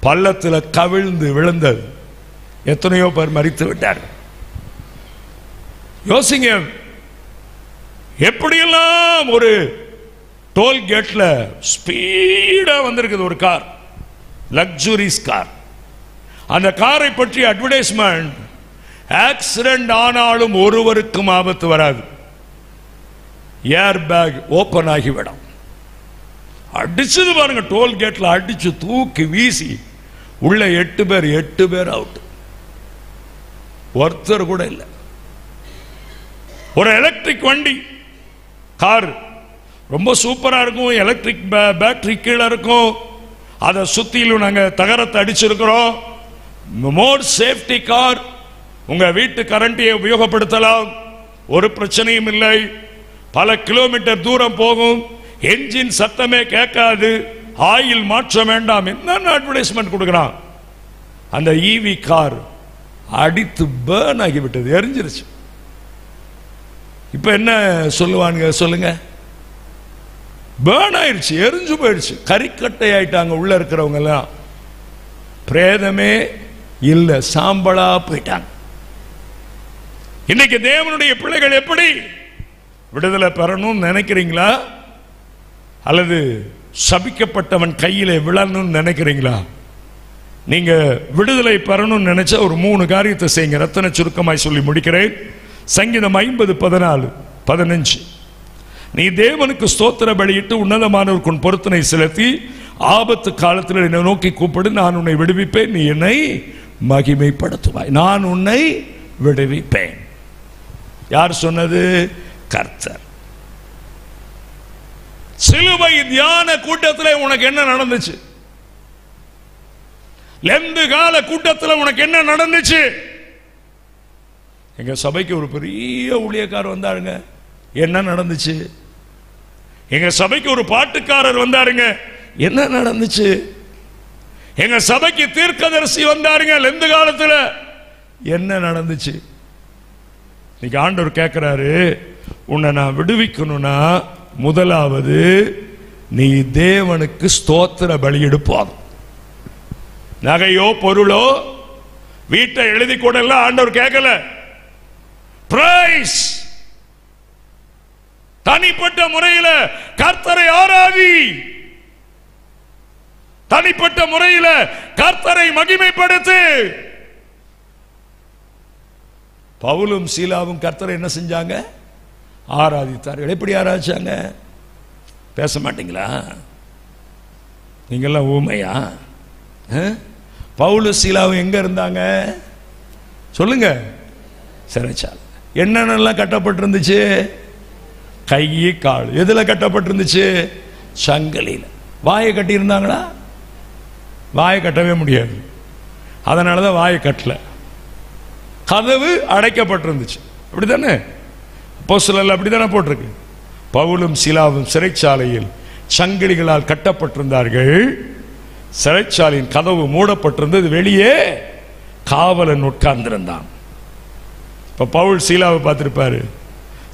பள்ளத்தில் கவிழ்ந்து விழுந்தது. எத்தனையோ பேர் மரித்து விட்டார். யோசிங்க, எப்படியெல்லாம் ஒரு டோல்கேட்ல ஸ்பீடா வந்திருக்குது ஒரு கார், லக்ஸுரிஸ் கார். அந்த காரை பற்றி அட்வர்டைஸ்மெண்ட், ஆக்சிடென்ட் ஆனாலும் ஒருவருக்கும் ஆபத்து வராது, ஏர் பேக் ஓபன் ஆகிவிடும். அடிச்சது பாருங்க, டோல்கேட்ல அடிச்சு தூக்கி வீசி உள்ள 8 பேர் அவுட், ஒருத்தர் கூட இல்லை. ஒரு எலக்ட்ரிக் வண்டி கார் ரொம்ப சூப்பரா இருக்கும், எலக்ட்ரிக் பேட்டரி கீழே இருக்கும், அதை சுத்திலும் நாங்க தகரத்தை அடிச்சிருக்கிறோம். மோர் சேஃப்டி கார், உங்க வீட்டு கரண்டையை உபயோகப்படுத்தலாம், ஒரு பிரச்சனையும் இல்லை, பல கிலோமீட்டர் தூரம் போகும், என்ஜின் சத்தமே கேட்காது, ஆயில் மாற்ற வேண்டாம், என்னென்ன அட்வர்டைஸ்மெண்ட் கொடுக்கிறான். அந்த ஈவி கார் அடித்து பேர்ன் ஆகிவிட்டது, எரிஞ்சிருச்சு. இப்ப என்ன சொல்லுவானுங்க சொல்லுங்க? பேர்ன் ஆயிடுச்சு, எரிஞ்சு போயிடுச்சு, கறிக்கட்டை ஆயிட்டாங்க உள்ள இருக்கிறவங்க எல்லாம். பிரேதமே இல்ல, சாம்பலா போயிட்டாங்க. இன்னைக்கு தேவனுடைய பிள்ளைகள் எப்படி விடுதலை பெறணும்னு நினைக்கிறீங்களா, அல்லது சபிக்கப்பட்டவன் கையிலே விழணும்னு நினைக்கிறீங்களா? நீங்க விடுதலை பெறணும்னு நினைச்ச ஒரு 3 காரியத்தை செய்யுங்க. ரத்தன சுருக்கமாய் சொல்லி முடிக்கிறேன். சங்கீதம் 50:14-15. நீ தேவனுக்கு ஸ்தோத்திர பலியிட்டு உன்னதமானவருக்கு உன் பொருத்தனை செலுத்தி ஆபத்து காலத்தில் என்னை நோக்கி கூப்பிடு, நான் உன்னை விடுவிப்பேன், நீ என்னை மகிமைப்படுத்துவாய். நான் உன்னை விடுவிப்பேன். யார் சொன்னது? கர்த்தர். சிலுவை தியான கூட்டத்தில் உனக்கு என்ன நடந்துச்சு? லெந்து கால கூட்டத்தில் உனக்கு என்ன நடந்துச்சு? எங்க சபைக்கு ஒரு பெரிய ஊழியக்காரர் வந்தாருங்க, என்ன நடந்துச்சு? எங்க சபைக்கு ஒரு பாட்டுக்காரர் வந்தாருங்க, என்ன நடந்துச்சு? எங்க சபைக்கு தீர்க்கதரிசி வந்தாருங்க லெந்து காலத்துல, என்ன நடந்துச்சு? இன்னைக்கு ஆண்டவர் கேட்கிறாரு, உன்னை நான் விடுவிக்கணும்னா முதலாவது நீ தேவனுக்கு ஸ்தோத்திர பலியிடு. போதும். நகையோ பொருளோ வீட்டை எழுதி கொடல ஆண்டவர் கேட்கல. பிரைஸ். தனிப்பட்ட முறையில் கர்த்தரை ஆராதி, தனிப்பட்ட முறையில் கர்த்தரை மகிமைப்படுத்து. பவுலும் சீலாவும் கர்த்தரை என்ன செஞ்சாங்க? ஆராதித்தார்கள். எப்படி ஆராதிச்சாங்க? பேச மாட்டீங்களா? நீங்கெல்லாம் ஊமையா? பவுலு சீலாவும் எங்க இருந்தாங்க சொல்லுங்க? சிறைச்சாலை. என்னென்னலாம் கட்டப்பட்டிருந்துச்சு? கை கால் எதுல கட்டப்பட்டிருந்துச்சு? சங்கிலியில. வாயை கட்டி இருந்தாங்களா? வாயை கட்டவே முடியாது, அதனாலதான் வாயை கட்டல. கதவு அடைக்கப்பட்டிருந்துச்சு, அப்படித்தானே? அப்போஸ்தலர்கள் அப்படித்தானே போட்டிருக்கு. பவுலும் சீலாவும் சிறைச்சாலையில் சங்கிலிகளால் கட்டப்பட்டிருந்தார்கள். சிறைச்சாலையின் கதவு மூடப்பட்டிருந்தது, வெளியே காவலன் உட்கார்ந்திருந்தான். இப்ப பவுல் சீலாவை பார்த்திருப்பாரு,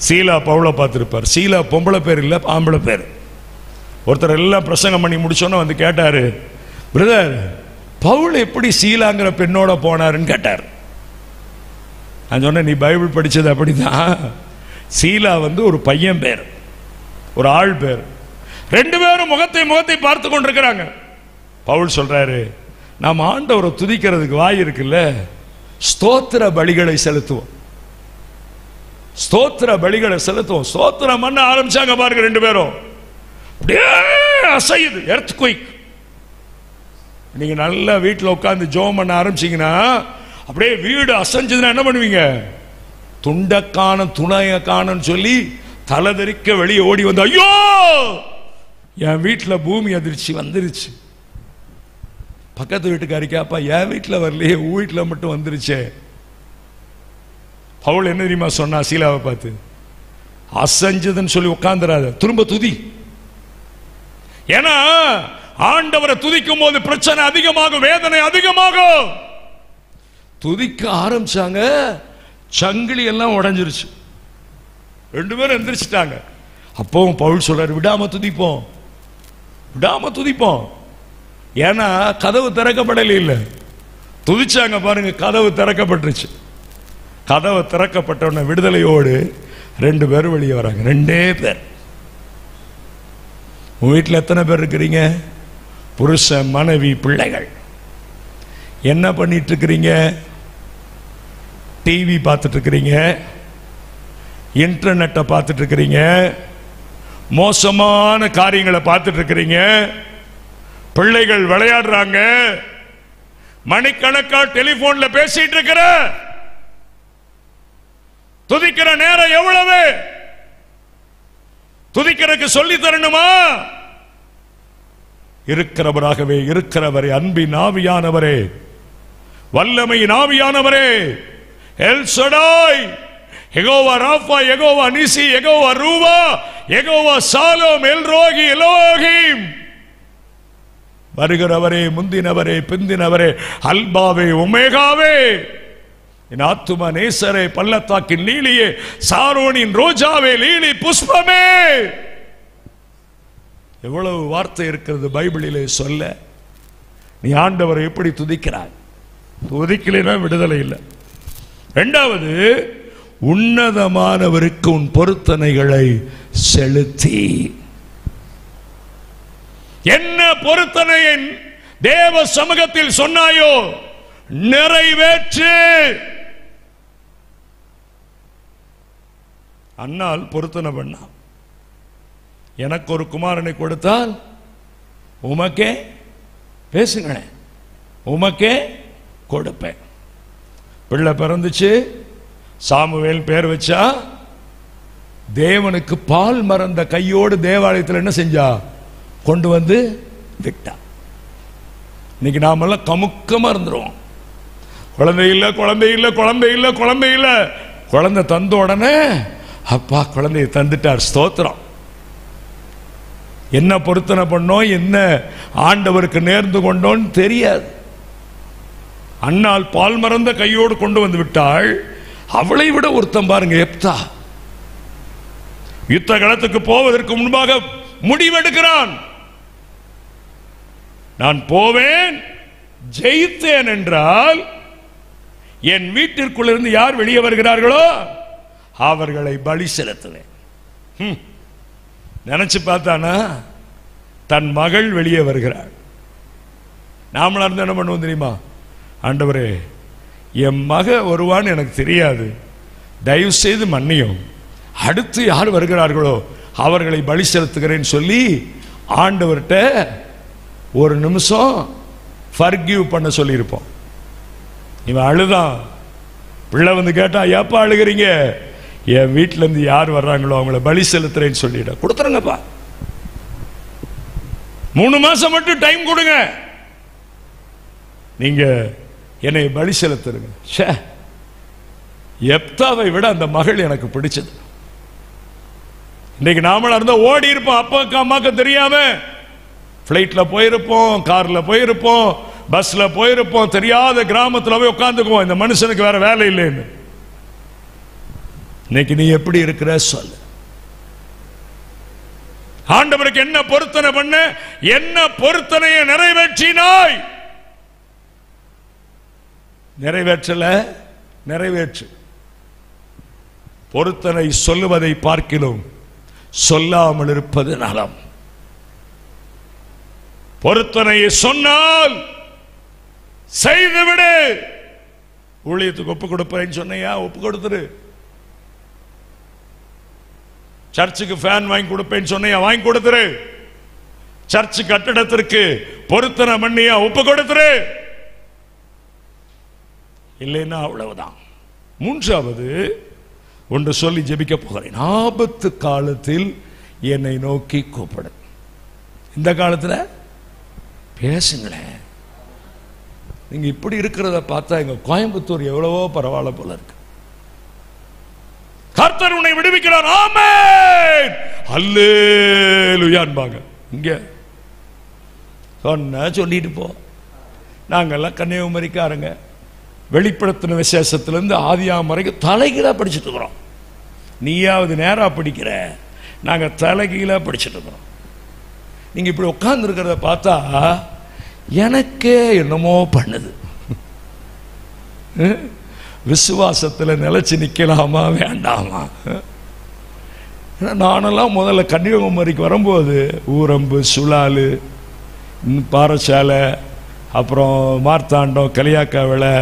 சீலா பவுலை பார்த்திருப்பார். சீலா பொம்பளை பேர் இல்ல, ஆம்பளை பேர். ஒருத்தர் எல்லாம் பிரசங்கம் பண்ணி முடிச்சோன்னு வந்து கேட்டாரு, பிரதர் பவுல் எப்படி சீலாங்கிற பெண்ணோட போனாருன்னு கேட்டார். நான் சொன்னேன், நீ பைபிள் படிச்சது அப்படிதான். சீலா வந்து ஒரு பையன் பேர், ஒரு ஆள் பேர். 2 பேரும் முகத்தை பார்த்து கொண்டிருக்கிறாங்க. பவுல் சொல்றாரு, நாம் ஆண்டவரை துதிக்கிறதுக்கு வாய் இருக்குல்ல, ஸ்தோத்திர பலிகளை செலுத்துவோம், ஸ்தோத்திர பலிகளை செலுத்துவோம். ஸ்தோத்திரம் பண்ண ஆரம்பிச்சாங்க பாருங்க, 2 பேரும் அப்படியே அசையுது, எர்த்குயிக். நீங்க நல்லா வீட்டில் உட்கார்ந்து ஜெபம் பண்ண ஆரம்பிச்சீங்கன்னா, அப்படியே வீடு அசைஞ்சதுன்னா என்ன பண்ணுவீங்க? துண்டக்கான துணையக்கானன்னு சொல்லி தலைதறிக்க வெளியே ஓடி வந்து, ஐயோ என் வீட்டில் பூமி அதிர்ச்சி வந்துருச்சு. பக்கத்து வீட்டுக்காரி கேப்பா, என் வீட்டில் வரலையே, உன் வீட்டில் மட்டும் வந்துருச்சே. பவுல் என்ன தெரியுமா சொன்னா சீலாவை பார்த்து? அசைஞ்சதுன்னு சொல்லி உட்கார்ந்துராத, திரும்ப துதி. ஏன்னா ஆண்டவரை துதிக்கும் போது பிரச்சனை அதிகமாகும், வேதனை அதிகமாகும். துதிக்க ஆரம்பிச்சாங்க. சங்கிலி எல்லாம் உடைஞ்சிருச்சு. 2 பேரும் எந்திரிச்சிட்டாங்க. அப்பவும் பவுல் சொல்றாரு, விடாம துதிப்போம், விடாம துதிப்போம். ஏன்னா கதவு திறக்கப்படல. இல்லை, துதிச்சாங்க பாருங்க, கதவு திறக்கப்பட்டுருச்சு. கதவு திறக்கப்பட்ட விடுதலையோடு 2 பேர் வெளியே வராங்க. 2 பேர். உங்க வீட்டில் எத்தனை பேர் இருக்கிறீங்க? புருஷன், மனைவி, பிள்ளைகள். என்ன பண்ணிட்டு இருக்கிறீங்க? டிவி பார்த்துட்டு இருக்கிறீங்க, இன்டர்நெட்டை பார்த்துட்டு இருக்கிறீங்க, மோசமான காரியங்களை பார்த்துட்டு இருக்கிறீங்க. பிள்ளைகள் விளையாடுறாங்க, மணிக்கணக்கா டெலிபோன்ல பேசிட்டு இருக்கிற. துதிக்கிற நேரம் எவ்வளவு? துதிக்கிறதுக்கு சொல்லி தரணுமா? இருக்கிறவராகவே இருக்கிறவரே, அன்பின் ஆவியானவரே, வல்லமையின் ஆவியானவரே, எல் ஷடாய், யெகோவா ராஃபா, யெகோவா நிசி, யெகோவா ரூவா, யெகோவா சாலோம், எல் ரோகி, எலோஹிம், வருகிறவரே, முந்தினவரே, பிந்தினவரே, அல்பாவே, ஒமேகாவே, என் ஆத்தும நேசரே, பள்ளத்தாக்கின் லீலியே, சாரோனின் ரோஜாவே, லீலி புஷ்பமே. எவ்வளவு வார்த்தை இருக்கிறது பைபிளிலே சொல்ல. நீ ஆண்டவரை எப்படி துதிக்கிறாய்? துதிக்கலைன்னா விடுதலை இல்லை. 2வது, உன்னதமானவருக்கு உன் பொருத்தனைகளை செலுத்தி. என்ன பொருத்தனையை தேவ சமூகத்தில் சொன்னாயோ நிறைவேற்று. அன்னால் பொருத்தனை பண்ணா, எனக்கு ஒரு குமாரனை கொடுத்தால் உமக்கே, பேசுங்களேன், உமக்கே கொடுப்பேன். பிள்ளை பிறந்துச்சு, சாமுவேல் பேர் வச்சா. தேவனுக்கு பால் மறந்த கையோடு தேவாலயத்தில் என்ன செஞ்சா? கொண்டு வந்து விட்டா. இன்னைக்கு நாமெல்லாம் கமுக்கமா இருந்துருவோம். குழந்தை இல்லை, குழந்தை இல்லை, குழந்தை இல்லை, குழந்தை இல்லை. குழந்தை தந்த உடனே அப்பா குழந்தையை தந்துட்டார், ஸ்தோத்திரம். என்ன பொருத்தனை பண்ணோம், என்ன ஆண்டவருக்கு நேர்ந்து கொண்டோன்னு தெரியாது. அன்னால் பால் மறந்த கையோடு கொண்டு வந்து விட்டாள். அவளை விட ஒருத்தன் பாருங்க, எப்தா, யுத்த களத்துக்கு போவதற்கு முன்பாக முடிவெடுக்கிறான். நான் போவேன், ஜெயித்தேன் என்றால் என் வீட்டிற்குள் இருந்து யார் வெளியே வருகிறார்களோ அவர்களை பலி செலுத்துவேன். நினைச்சு பார்த்தானா, தன் மகள் வெளியே வருகிறாள். நாமளா இருந்து என்ன பண்ணுவோம் தெரியுமா? ஆண்டவரே, என் மக வருவான்னு எனக்கு தெரியாது, தயவு செய்து மன்னியும், அடுத்து யார் வருகிறார்களோ அவர்களை பலி செலுத்துகிறேன்னு சொல்லி ஆண்டவர்கிட்ட ஒரு நிமிஷம் ஃபர்கிவ் பண்ண சொல்லியிருப்போம். இவன் அழுதான். பிள்ளை வந்து கேட்டா, ஏப்பா அழுகிறீங்க? என் வீட்டில இருந்து யார் வர்றாங்களோ அவங்கள பலி செலுத்துறேன்னு சொல்லிட. கொடுத்துருங்கப்பா, 3 மாசம் மட்டும் டைம் கொடுங்க, நீங்க என்னை பலி செலுத்துருங்க. எப்தாவை விட அந்த மகள் எனக்கு பிடிச்சது. இன்னைக்கு நாமளா இருந்தா ஓடி இருப்போம். அப்பாக்கு அம்மாக்கு தெரியாம பிளைட்ல போயிருப்போம், கார்ல போயிருப்போம், பஸ்ல போயிருப்போம், தெரியாத கிராமத்துல போய் உட்காந்துக்குவோம், இந்த மனுஷனுக்கு வேற வேலை இல்லைன்னு. இன்னைக்கு நீ எப்படி இருக்கிற சொல்லு. ஆண்டவருக்கு என்ன பொருத்தனை பண்ண, என்ன பொருத்தனையை நிறைவேற்றினாய்? நிறைவேற்றல, நிறைவேற்று. பொருத்தனை சொல்லுவதை பார்க்கிலும் சொல்லாமல் இருப்பது நலம். பொருத்தனையை சொன்னால் செய்துவிடு. ஊழியத்துக்கு ஒப்பு கொடுப்பேன்னு சொன்னையா, ஒப்பு கொடுத்துரு. சர்ச்சுக்கு ஃபேன் வாங்கி கொடுப்பேன்னு சொன்னையா, வாங்கி கொடுத்துரு. சர்ச்சு கட்டடத்திற்கு பொருத்தனை பண்ணியா, ஒப்பு கொடுத்துரு. இல்லைன்னா அவ்வளவுதான். 3வது ஒன்று சொல்லி ஜெபிக்க போகிறேன். ஆபத்து காலத்தில் என்னை நோக்கி கூப்பிடு. இந்த காலத்தில் பேசுங்களேன். நீங்க இப்படி இருக்கிறத பார்த்தா எங்க கோயம்புத்தூர் எவ்வளவோ பரவாயில்ல போல இருக்கு. கர்த்தர் உன்னை விடுவிக்கிறார், ஆமென், அல்லேலூயான்பாங்க. இங்க சொன்ன சொல்லிட்டு போ. நாங்கெல்லாம் கன்னியாகுமரிக்காரங்க, வெளிப்படுத்தின விசேஷத்திலிருந்து ஆதியாகமம் வரைக்கும் தலைகீழாக படிச்சுட்டு இருக்கிறோம். நீயாவது நேராக படிக்கிற, நாங்கள் தலைகீழாக படிச்சுட்டு இருக்கிறோம். நீங்கள் இப்படி உட்கார்ந்துருக்கிறத பார்த்தா எனக்கே என்னமோ பண்ணுது. விசுவாசத்தில் நிலைச்சு நிற்கலாமா வேண்டாமா? நானெல்லாம் முதல்ல கன்னியாகுமரிக்கு வரும்போது ஊரம்பு, சுழாலு, பாறசாலை, அப்புறம் மார்த்தாண்டம், கலியாக்காவிளை,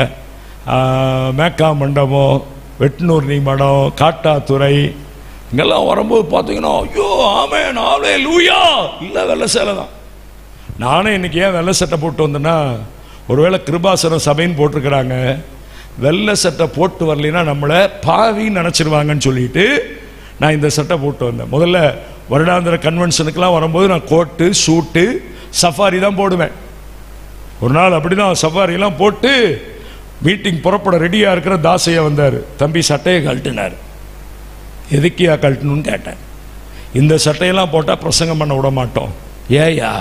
மேக்கா மண்டபம், வெட்டுநூர்னி மடம், காட்டாத்துறை, இங்கெல்லாம் வரும்போது பார்த்தீங்கன்னா ஐயோ ஆமென் ஹல்லேலூயா இல்லை வெள்ளை சேலை தான். நானே இன்னைக்கு ஏன் வெள்ளை சட்டை போட்டு வந்தேன்னா, ஒருவேளை கிருபாசனம் சபைன்னு போட்டிருக்கிறாங்க, வெள்ளை சட்டை போட்டு வரலைன்னா நம்மளை பாவின்னு நினச்சிருவாங்கன்னு சொல்லிட்டு நான் இந்த சட்டை போட்டு வந்தேன். முதல்ல வருடாந்திர கன்வென்ஷனுக்கெல்லாம் வரும்போது நான் கோட்டு, சூட்டு, சஃபாரி தான் போடுவேன். ஒரு நாள் அப்படி தான் சஃபாரியெல்லாம் போட்டு மீட்டிங் புறப்பட ரெடியாக இருக்கிற தாசையா வந்தார். தம்பி சட்டையை கழட்டினார். எதுக்கியா கழட்டணும்னு கேட்டேன். இந்த சட்டையெல்லாம் போட்டால் பிரசங்கம் பண்ண விட மாட்டோம். ஏயா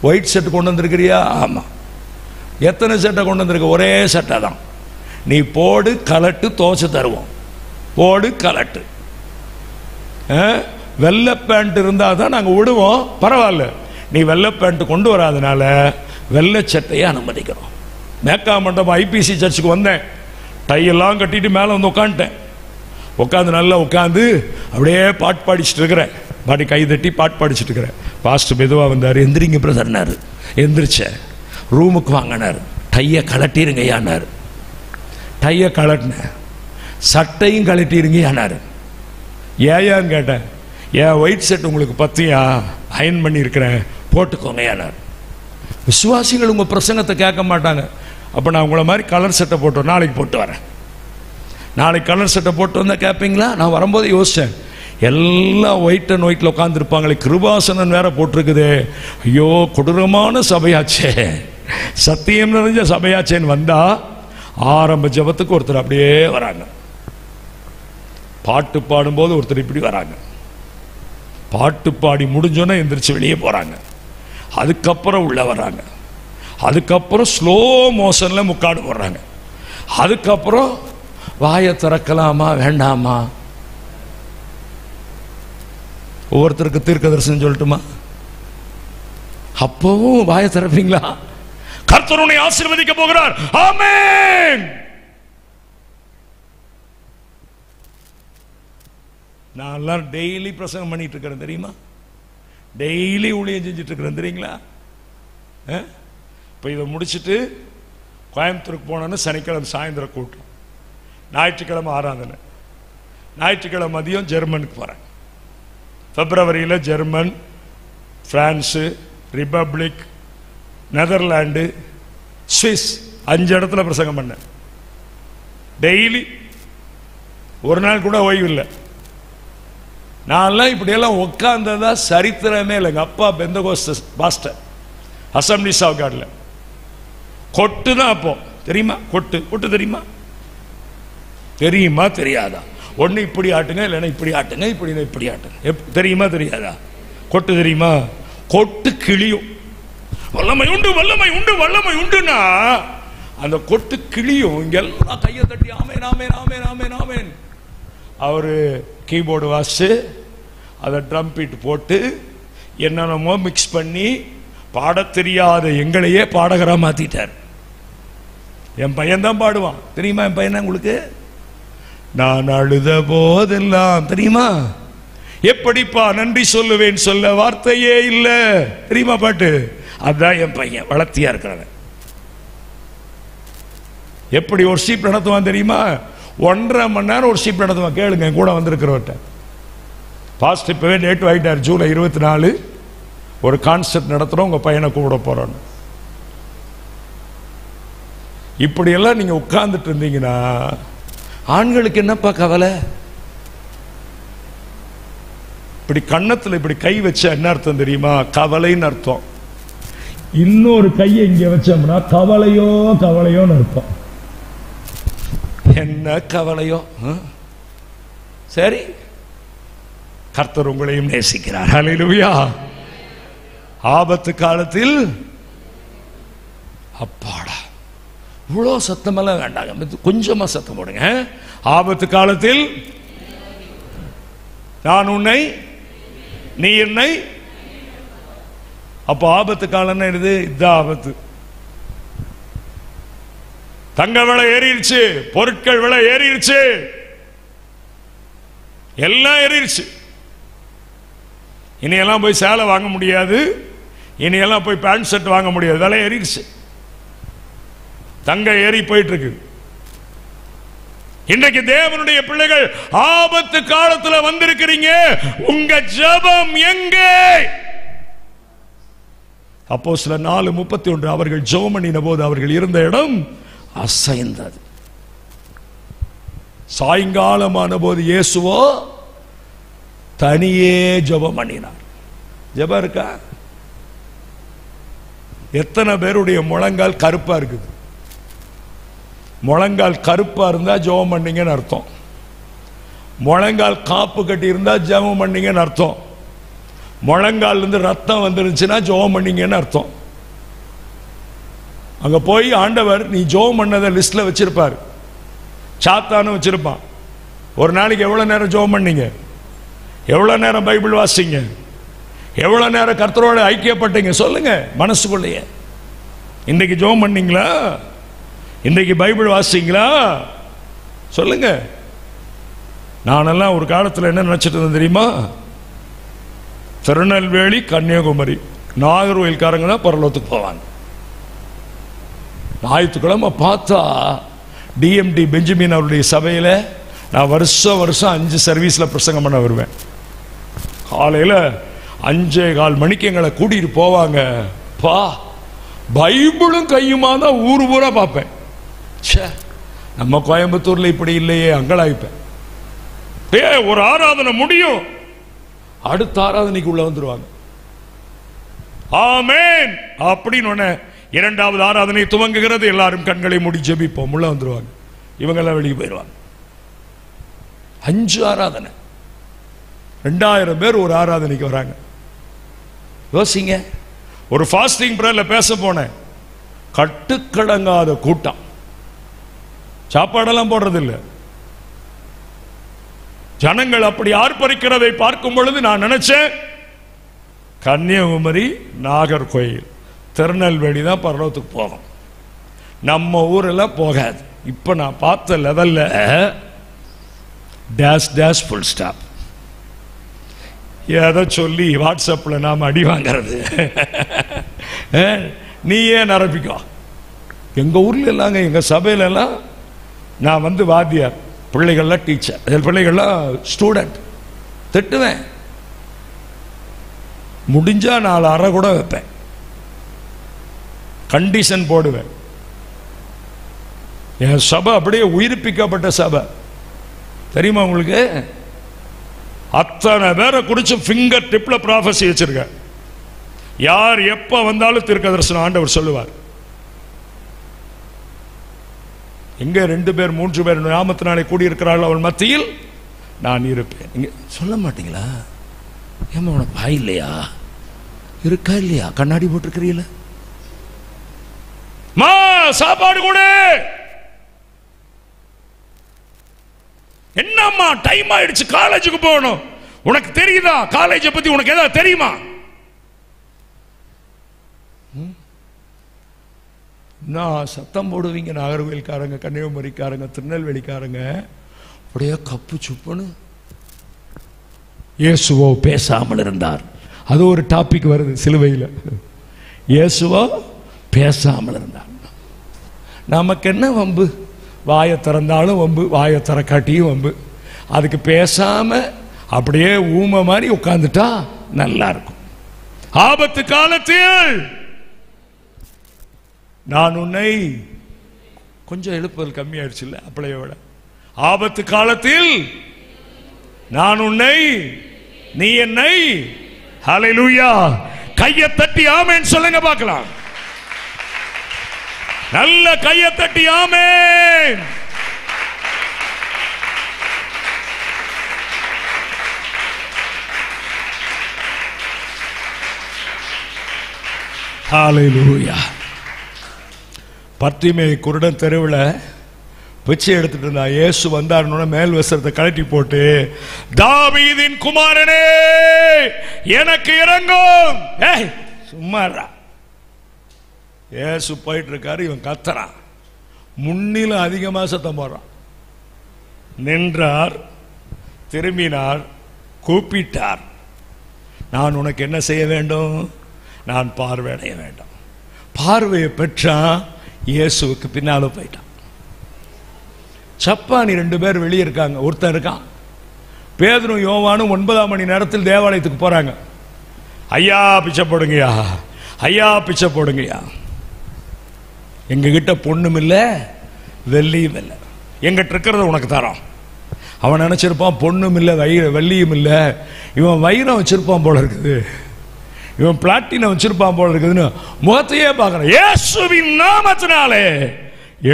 ஒயிட் ஷர்ட் கொண்டு வந்திருக்கிறியா? ஆமாம். எத்தனை சட்டை கொண்டு வந்திருக்க? ஒரே சட்டை தான். நீ போடு, கலட்டு, துவைச்சு தருவோம். போடு, கலட்டு. வெள்ளை பேண்ட் இருந்தால் தான் நாங்கள் விடுவோம். பரவாயில்ல, நீ வெள்ளை பேண்ட் கொண்டு வராதனால வெள்ளை சட்டையை அனுமதிக்கிறோம். மேக்கா மண்டபம் ஐபிசி சர்ச்சுக்கு வந்தேன். டையெல்லாம் கட்டிட்டு மேலே வந்து உட்காந்துட்டேன். உட்காந்து நல்லா உட்காந்து அப்படியே பாட்டு பாடிச்சுட்டு இருக்கிறேன். பாடி கை தட்டி பாட்டு பாடிச்சுட்டு இருக்கிறேன். பாஸ்டர் மெதுவாக வந்தார். எந்திரிங்க பிரதர்னாரு. எந்திரிச்சேன். ரூமுக்கு வாங்கினார். டையை கலட்டிருங்கய்யானார். டையை கலட்டினேன். சட்டையும் கலட்டிருங்கய்யானார். ஏயான்னு கேட்டேன். ஏன் ஒயிட் ஷர்ட் உங்களுக்கு பத்தியா? அயன் பண்ணியிருக்கிறேன், போட்டுக்கோங்கய்யானார். விசுவாசிகள் உங்கள் பிரசங்கத்தை கேட்க மாட்டாங்க. அப்போ நான் உங்களை மாதிரி கலர் சட்டை போட்டு நாளைக்கு போட்டு வரேன். நாளைக்கு கலர் சட்டை போட்டு வந்தால் கேட்பீங்களா? நான் வரும்போது யோசித்தேன், எல்லாம் ஒயிட் அண்ட் ஒயிட்டில் உட்காந்துருப்பாங்களே, கிருபாசனன் வேற போட்டிருக்குதே, ஐயோ கொடூரமான சபையாச்சே, சத்தியம் நிறைஞ்ச சபையாச்சேன்னு வந்தா ஆரம்ப ஜபத்துக்கு ஒருத்தர் அப்படியே வராங்க. பாட்டு பாடும்போது ஒருத்தர் இப்படி வராங்க. பாட்டு பாடி முடிஞ்சோன்னே எந்திரிச்சு வெளியே போகிறாங்க. அதுக்கப்புறம் உள்ள வர்றாங்க. அதுக்கப்புறம் ஸ்லோ மோஷனில் முக்காடு போடுறாங்க. அதுக்கப்புறம் வாயை திறக்கலாமா வேண்டாமா? ஒவ்வொருத்தருக்கு தீர்க்க தரிசனம் சொல்லட்டுமா? அப்பவும் வாயை திறப்பீங்களா? கர்த்தர் உன்னை ஆசீர்வதிக்க போகிறார். ஆமென். நான் எல்லாம் டெய்லி பிரசங்கம் பண்ணிட்டு இருக்கிறேன் தெரியுமா? டெய்லி ஊழியம் செஞ்சுட்டு இருக்கிறேன் தெரியுங்களா? இப்போ இதை முடிச்சுட்டு கோயம்புத்தூருக்கு போனோன்னு சனிக்கிழமை சாயந்தரம் கூட்டம், ஞாயிற்றுக்கிழமை ஆராதனை, ஞாயிற்றுக்கிழமை மதியம் ஜெர்மனுக்கு போகிறேன். பிப்ரவரியில் German, France, republic, Netherland, Swiss 5 இடத்துல பிரசங்கம் பண்ணேன். டெய்லி ஒரு நாள் கூட ஓய்வு இல்லை. நான்லாம் இப்படியெல்லாம் உட்கார்ந்ததா சரித்திரமே இல்லை. எங்கள் அப்பா பெந்தகோஸ்ட் பாஸ்டர், அசம்பிளிஸ் ஆஃப் காட்ல. கொட்டு தான் அப்போ தெரியுமா? கொட்டு கொட்டு தெரியுமா? தெரியுமா தெரியாதா? ஒன்று இப்படி ஆட்டுங்க, இல்லைன்னா இப்படி ஆட்டுங்க, இப்படி ஆட்டுங்க. தெரியுமா தெரியாதா? கொட்டு தெரியுமா? கொட்டு கிளியும். வல்லமை உண்டு, வல்லமை உண்டு, வல்லமை உண்டுன்னா அந்த கொட்டு கிளியும். இங்கெல்லாம் கையை தட்டி ஆமேன் ஆமேன் ஆமேன் ஆமேன் ஆமேன். அவர் கீபோர்டு வாசிச்சு அதை ட்ரம் பீட் போட்டு என்னென்னமோ மிக்ஸ் பண்ணி பாட தெரியாத எங்களையே பாடகராக மாற்றிட்டார். என் பையன் தான் பாடுவான் தெரியுமா? என் பையன் உங்களுக்கு நான் அழுத போதெல்லாம் தெரியுமா? எப்படிப்பா நன்றி சொல்லுவேன், சொல்ல வார்த்தையே இல்லை தெரியுமா பாட்டு? அதுதான் என் பையன் வளர்த்தியா இருக்கிறவன். எப்படி ஒரு ஷீப் நடத்துவான் தெரியுமா? 1.5 மணி நேரம் ஒரு ஷீப் நடத்துவான். கேளுங்க, கூட வந்திருக்கிறவர்கிட்ட. பாஸ்ட் இப்பவே டேட் வாங்கிட்டார். ஜூலை 24 ஒரு கான்சர்ட் நடத்துகிறோம், உங்கள் பையனை கூப்பிட போகிறோன்னு. இப்படியெல்லாம் நீங்கள் உட்கார்ந்துட்டு இருந்தீங்கன்னா ஆண்களுக்கு என்னப்பா கவலை? இப்படி கன்னத்தில் இப்படி கை வச்சா என்ன அர்த்தம் தெரியுமா? கவலைன்னு அர்த்தம். இன்னொரு கையை இங்கே வச்சோம்னா கவலையோ கவலையோன்னு அர்த்தம். என்ன கவலையோ? சரி, கர்த்தர் உங்களையும் நேசிக்கிறார். ஹல்லேலூயா. ஆபத்து காலத்தில் அப்பாடா இவ்வளோ சத்தமெல்லாம் வேண்டாங்க, கொஞ்சமா சத்தம் போடுங்க. ஆபத்து காலத்தில் நான் உன்னை, நீ என்னை. அப்போ ஆபத்து காலம் இது, இதுதான் ஆபத்து. தங்க விலை ஏறிடுச்சு, பொருட்கள் விலை ஏறிடுச்சு, எல்லாம் ஏறிடுச்சு. இனியெல்லாம் போய் சேலை வாங்க முடியாது, இனியெல்லாம் போய் பேண்ட் ஷர்ட் வாங்க முடியாது, விலை ஏறிடுச்சு. தங்க ஏறி போயிட்டு இருக்கு. இன்றைக்கு தேவனுடைய பிள்ளைகள் ஆபத்து காலத்தில் வந்திருக்கிறீங்க. உங்க ஜெபம் எங்கே? அப்போஸ்தலர் 4:31 அவர்கள் ஜெபம் பண்ணின போது அவர்கள் இருந்த இடம் அசைந்தது. சாயங்காலமான போது இயேசுவோ தனியே ஜெபம் பண்ணினார். ஜெபம் இருக்கா? எத்தனை பேருடைய முழங்கால் கருப்பா இருக்குது? முழங்கால் கருப்பா இருந்தா ஜெபம் பண்ணீங்கன்னு அர்த்தம். முழங்கால் காப்பு கட்டி இருந்தா ஜெபம் பண்ணீங்கன்னு அர்த்தம். முழங்கால் இருந்து ரத்தம் வந்துருச்சுன்னா ஜெபம் பண்ணீங்கன்னு அர்த்தம். அங்க போய் ஆண்டவர் நீ ஜெபம் பண்ணதை லிஸ்ட்ல வச்சிருப்பார், சாத்தானு வச்சிருப்பான். ஒரு நாளைக்கு எவ்வளவு நேரம் ஜெபம் பண்ணீங்க, எவ்வளவு நேரம் பைபிள் வாசிங்க, எவ்வளவு நேரம் கர்த்தரோட ஐக்கியப்பட்டீங்க சொல்லுங்க மனசுக்குள்ளேயே. இன்றைக்கு ஜெபம் பண்ணீங்களா? இன்றைக்கு பைபிள் வாசிங்களா? சொல்லுங்க. நானெல்லாம் ஒரு காலத்தில் என்ன நினைச்சிட்டு இருந்தேன் தெரியுமா? திருநெல்வேலி, கன்னியாகுமரி, நாகர்கோயில்காரங்க தான் பரலோகத்துக்கு போவாங்க. ஞாயிற்றுக்கிழமை பார்த்தா டிஎம்டி பெஞ்சமின் அவருடைய சபையில் நான் வருஷம் 5 சர்வீஸில் பிரசங்கம் பண்ண வருவேன். காலையில் 5:15 மணிக்கு எங்களை கூட்டிகிட்டு போவாங்க. பைபிளும் கையுமா தான் ஊர் ஊரா பார்ப்பேன். நம்ம கோயம்புத்தூர்ல இப்படி இல்லையே, அங்கலாய்ப்பேன். ஒரு ஆராதனை முடியும், அடுத்த ஆராதனைக்கு உள்ள வந்துருவாங்க. ஆமென் அப்படின்னு இரண்டாவது ஆராதனை துவங்குகிறது. எல்லாரும் கண்களை மூடி ஜெபிப்போம், உள்ள வந்துருவாங்க. இவங்க எல்லாம் வெளியே போயிடுவாங்க. 5 ஆராதனை, 2000 பேர் ஒரு ஆராதனைக்கு வராங்க. யோசிங்க. ஒரு ஃபாஸ்டிங் பிரேயர்ல பேச போனேன், கட்டுக்கடங்காத கூட்டம். சாப்பாடெல்லாம் போடுறது இல்லை. ஜனங்கள் அப்படி ஆர்ப்பரிக்கிறதை பார்க்கும் பொழுது நான் நினைச்சேன், கன்னியாகுமரி, நாகர்கோயில், திருநெல்வேலி தான் பரலோகத்துக்கு போகும், நம்ம ஊரெல்லாம் போகாது. இப்ப நான் பார்த்த லெவல்ல டேஷ் டேஷ் ஃபுல் ஸ்டாப். ஏதோ சொல்லி வாட்ஸ்அப்ல நாம அடி வாங்கிறது. நீ ஏன் நிரப்பிக்கோ. எங்க ஊர்ல எல்லாங்க, எங்க சபையில எல்லாம் நான் வந்து வாத்தியார், பிள்ளைகள்லாம் டீச்சர், பிள்ளைகள்லாம் ஸ்டூடெண்ட். திட்டுவேன், முடிஞ்சா 4 அறை கூட வைப்பேன், கண்டிஷன் போடுவேன். என் சபை அப்படியே உயிர்ப்பிக்கப்பட்ட சபை தெரியுமா உங்களுக்கு? அத்தனை பேரை குறிச்சு ஃபிங்கர் டிப்ல ப்ராஃபஸி வச்சிருக்க. யார் எப்ப வந்தாலும் தீர்க்க தரிசனம் ஆண்டவர் சொல்லுவார். எங்க 2 பேர் 3 பேர் நாமத்தினாலே கூடியிருக்கிறார்கள் அவள் மத்தியில் நான் இருப்பேன். நீங்க சொல்ல மாட்டீங்களா? ஏமா உனக்கு பாய் இல்லையா? இருக்கா இல்லையா? கண்ணாடி போட்டிருக்கிறீங்களா? மா சாப்பாடு கூட என்னம்மா டைம் ஆயிடுச்சு, காலேஜுக்கு போகணும். உனக்கு தெரியுதா காலேஜை பத்தி? உனக்கு ஏதாவது தெரியுமா? நான் சத்தம் போடுவீங்க. நாகர்கோயில்காரங்க, கன்னியாகுமரிக்காரங்க, திருநெல்வேலிக்காரங்க அப்படியே கப்பு சுப்புன்னு. இயேசுவோ பேசாமல் இருந்தார். அது ஒரு டாபிக் வருது சிலுவையில். இயேசுவோ பேசாமல் இருந்தார். நமக்கு என்ன வம்பு? வாயை திறந்தாலும் வம்பு, வாயை திறக்காட்டியும் வம்பு. அதுக்கு பேசாம அப்படியே ஊமை மாதிரி உட்கார்ந்துட்டா நல்லா இருக்கும். ஆபத்து காலத்தில் நான் உன்னை, கொஞ்சம் எழுப்புதல் கம்மியாயிடுச்சு இல்ல அப்படியே விட. ஆபத்து காலத்தில் நான் உன்னை, நீ என்னை. ஹல்லேலூயா. கையை தட்டி ஆமென் சொல்லுங்க பார்க்கலாம். நல்ல கையை தட்டி ஆமென். ஹல்லேலூயா. பர்த்திமேயு குருடன் தெருவில் பிச்சை எடுத்துட்டு இருந்தா. இயேசு வந்தாருன்னு மேல் வஸ்திரத்தை கழட்டி போட்டு, தாவீதின் குமாரனே எனக்கு இறங்கும். சும்மாறா. இயேசு போயிட்டு இருக்காரு, இவன் கத்துறான். முன்னிலும் அதிகமா சத்தம் போடுறான். நின்றார், திரும்பினார், கூப்பிட்டார், நான் உனக்கு என்ன செய்ய வேண்டும்? நான் பார்வையடைய வேண்டும். பார்வையை பெற்றான். இயேசுவுக்கு பின்னால போயிட்டான். சப்பானி 2 பேர் வெளியே இருக்காங்க. ஒருத்தன் இருக்கான். பேதுரும் யோவானும் 9ஆம் மணி நேரத்தில் தேவாலயத்துக்கு போறாங்க. ஐயா பிச்சை போடுங்கயா, ஐயா பிச்சை போடுங்கயா. எங்க கிட்ட பொண்ணும் இல்லை, வெள்ளியும் இல்லை, எங்கிட்ட இருக்கிறத உனக்கு தரோம். அவன் நினைச்சிருப்பான் பொண்ணும் இல்லை, வெள்ளியும் இல்லை, இவன் வைரம் வச்சிருப்பான் போல இருக்குது, இவன் பிளாட்டினம் வச்சிருப்பான் போல இருக்குதுன்னு முகத்தையே பார்க்கறான். இயேசுவின் நாமத்தினாலே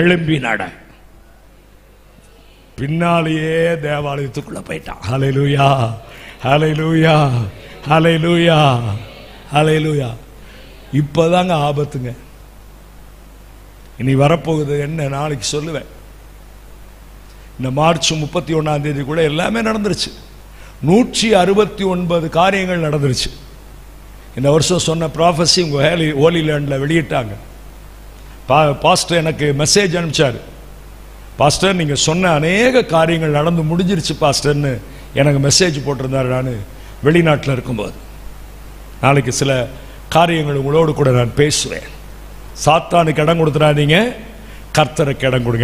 எழும்பி நட. பின்னாலேயே தேவாலயத்துக்குள்ள போயிட்டான். ஹல்லேலூயா, ஹல்லேலூயா, ஹல்லேலூயா, ஹல்லேலூயா. இப்பதாங்க ஆபத்துங்க. இனி வரப்போகுது என்ன நாளைக்கு சொல்லுவேன். இந்த மார்ச் 31ஆம் தேதி கூட எல்லாமே நடந்துருச்சு. 169 காரியங்கள் நடந்துருச்சு. இந்த வருஷம் சொன்ன ப்ராஃபஸி உங்க ஹோலி லேண்டில் வெளியிட்டாங்க. பாஸ்டர் எனக்கு மெசேஜ் அனுப்பிச்சாரு. பாஸ்டர் நீங்க சொன்ன அநேக காரியங்கள் நடந்து முடிஞ்சிருச்சு பாஸ்டர்னு எனக்கு மெசேஜ் போட்டிருந்தாரு. நான் வெளிநாட்டில் இருக்கும்போது நாளைக்கு சில காரியங்கள் உங்களோடு கூட நான் பேசுவேன். சாத்தானுக்கு இடம் கொடுத்துடாதீங்க, கர்த்தருக்கு இடம் கொடுங்க.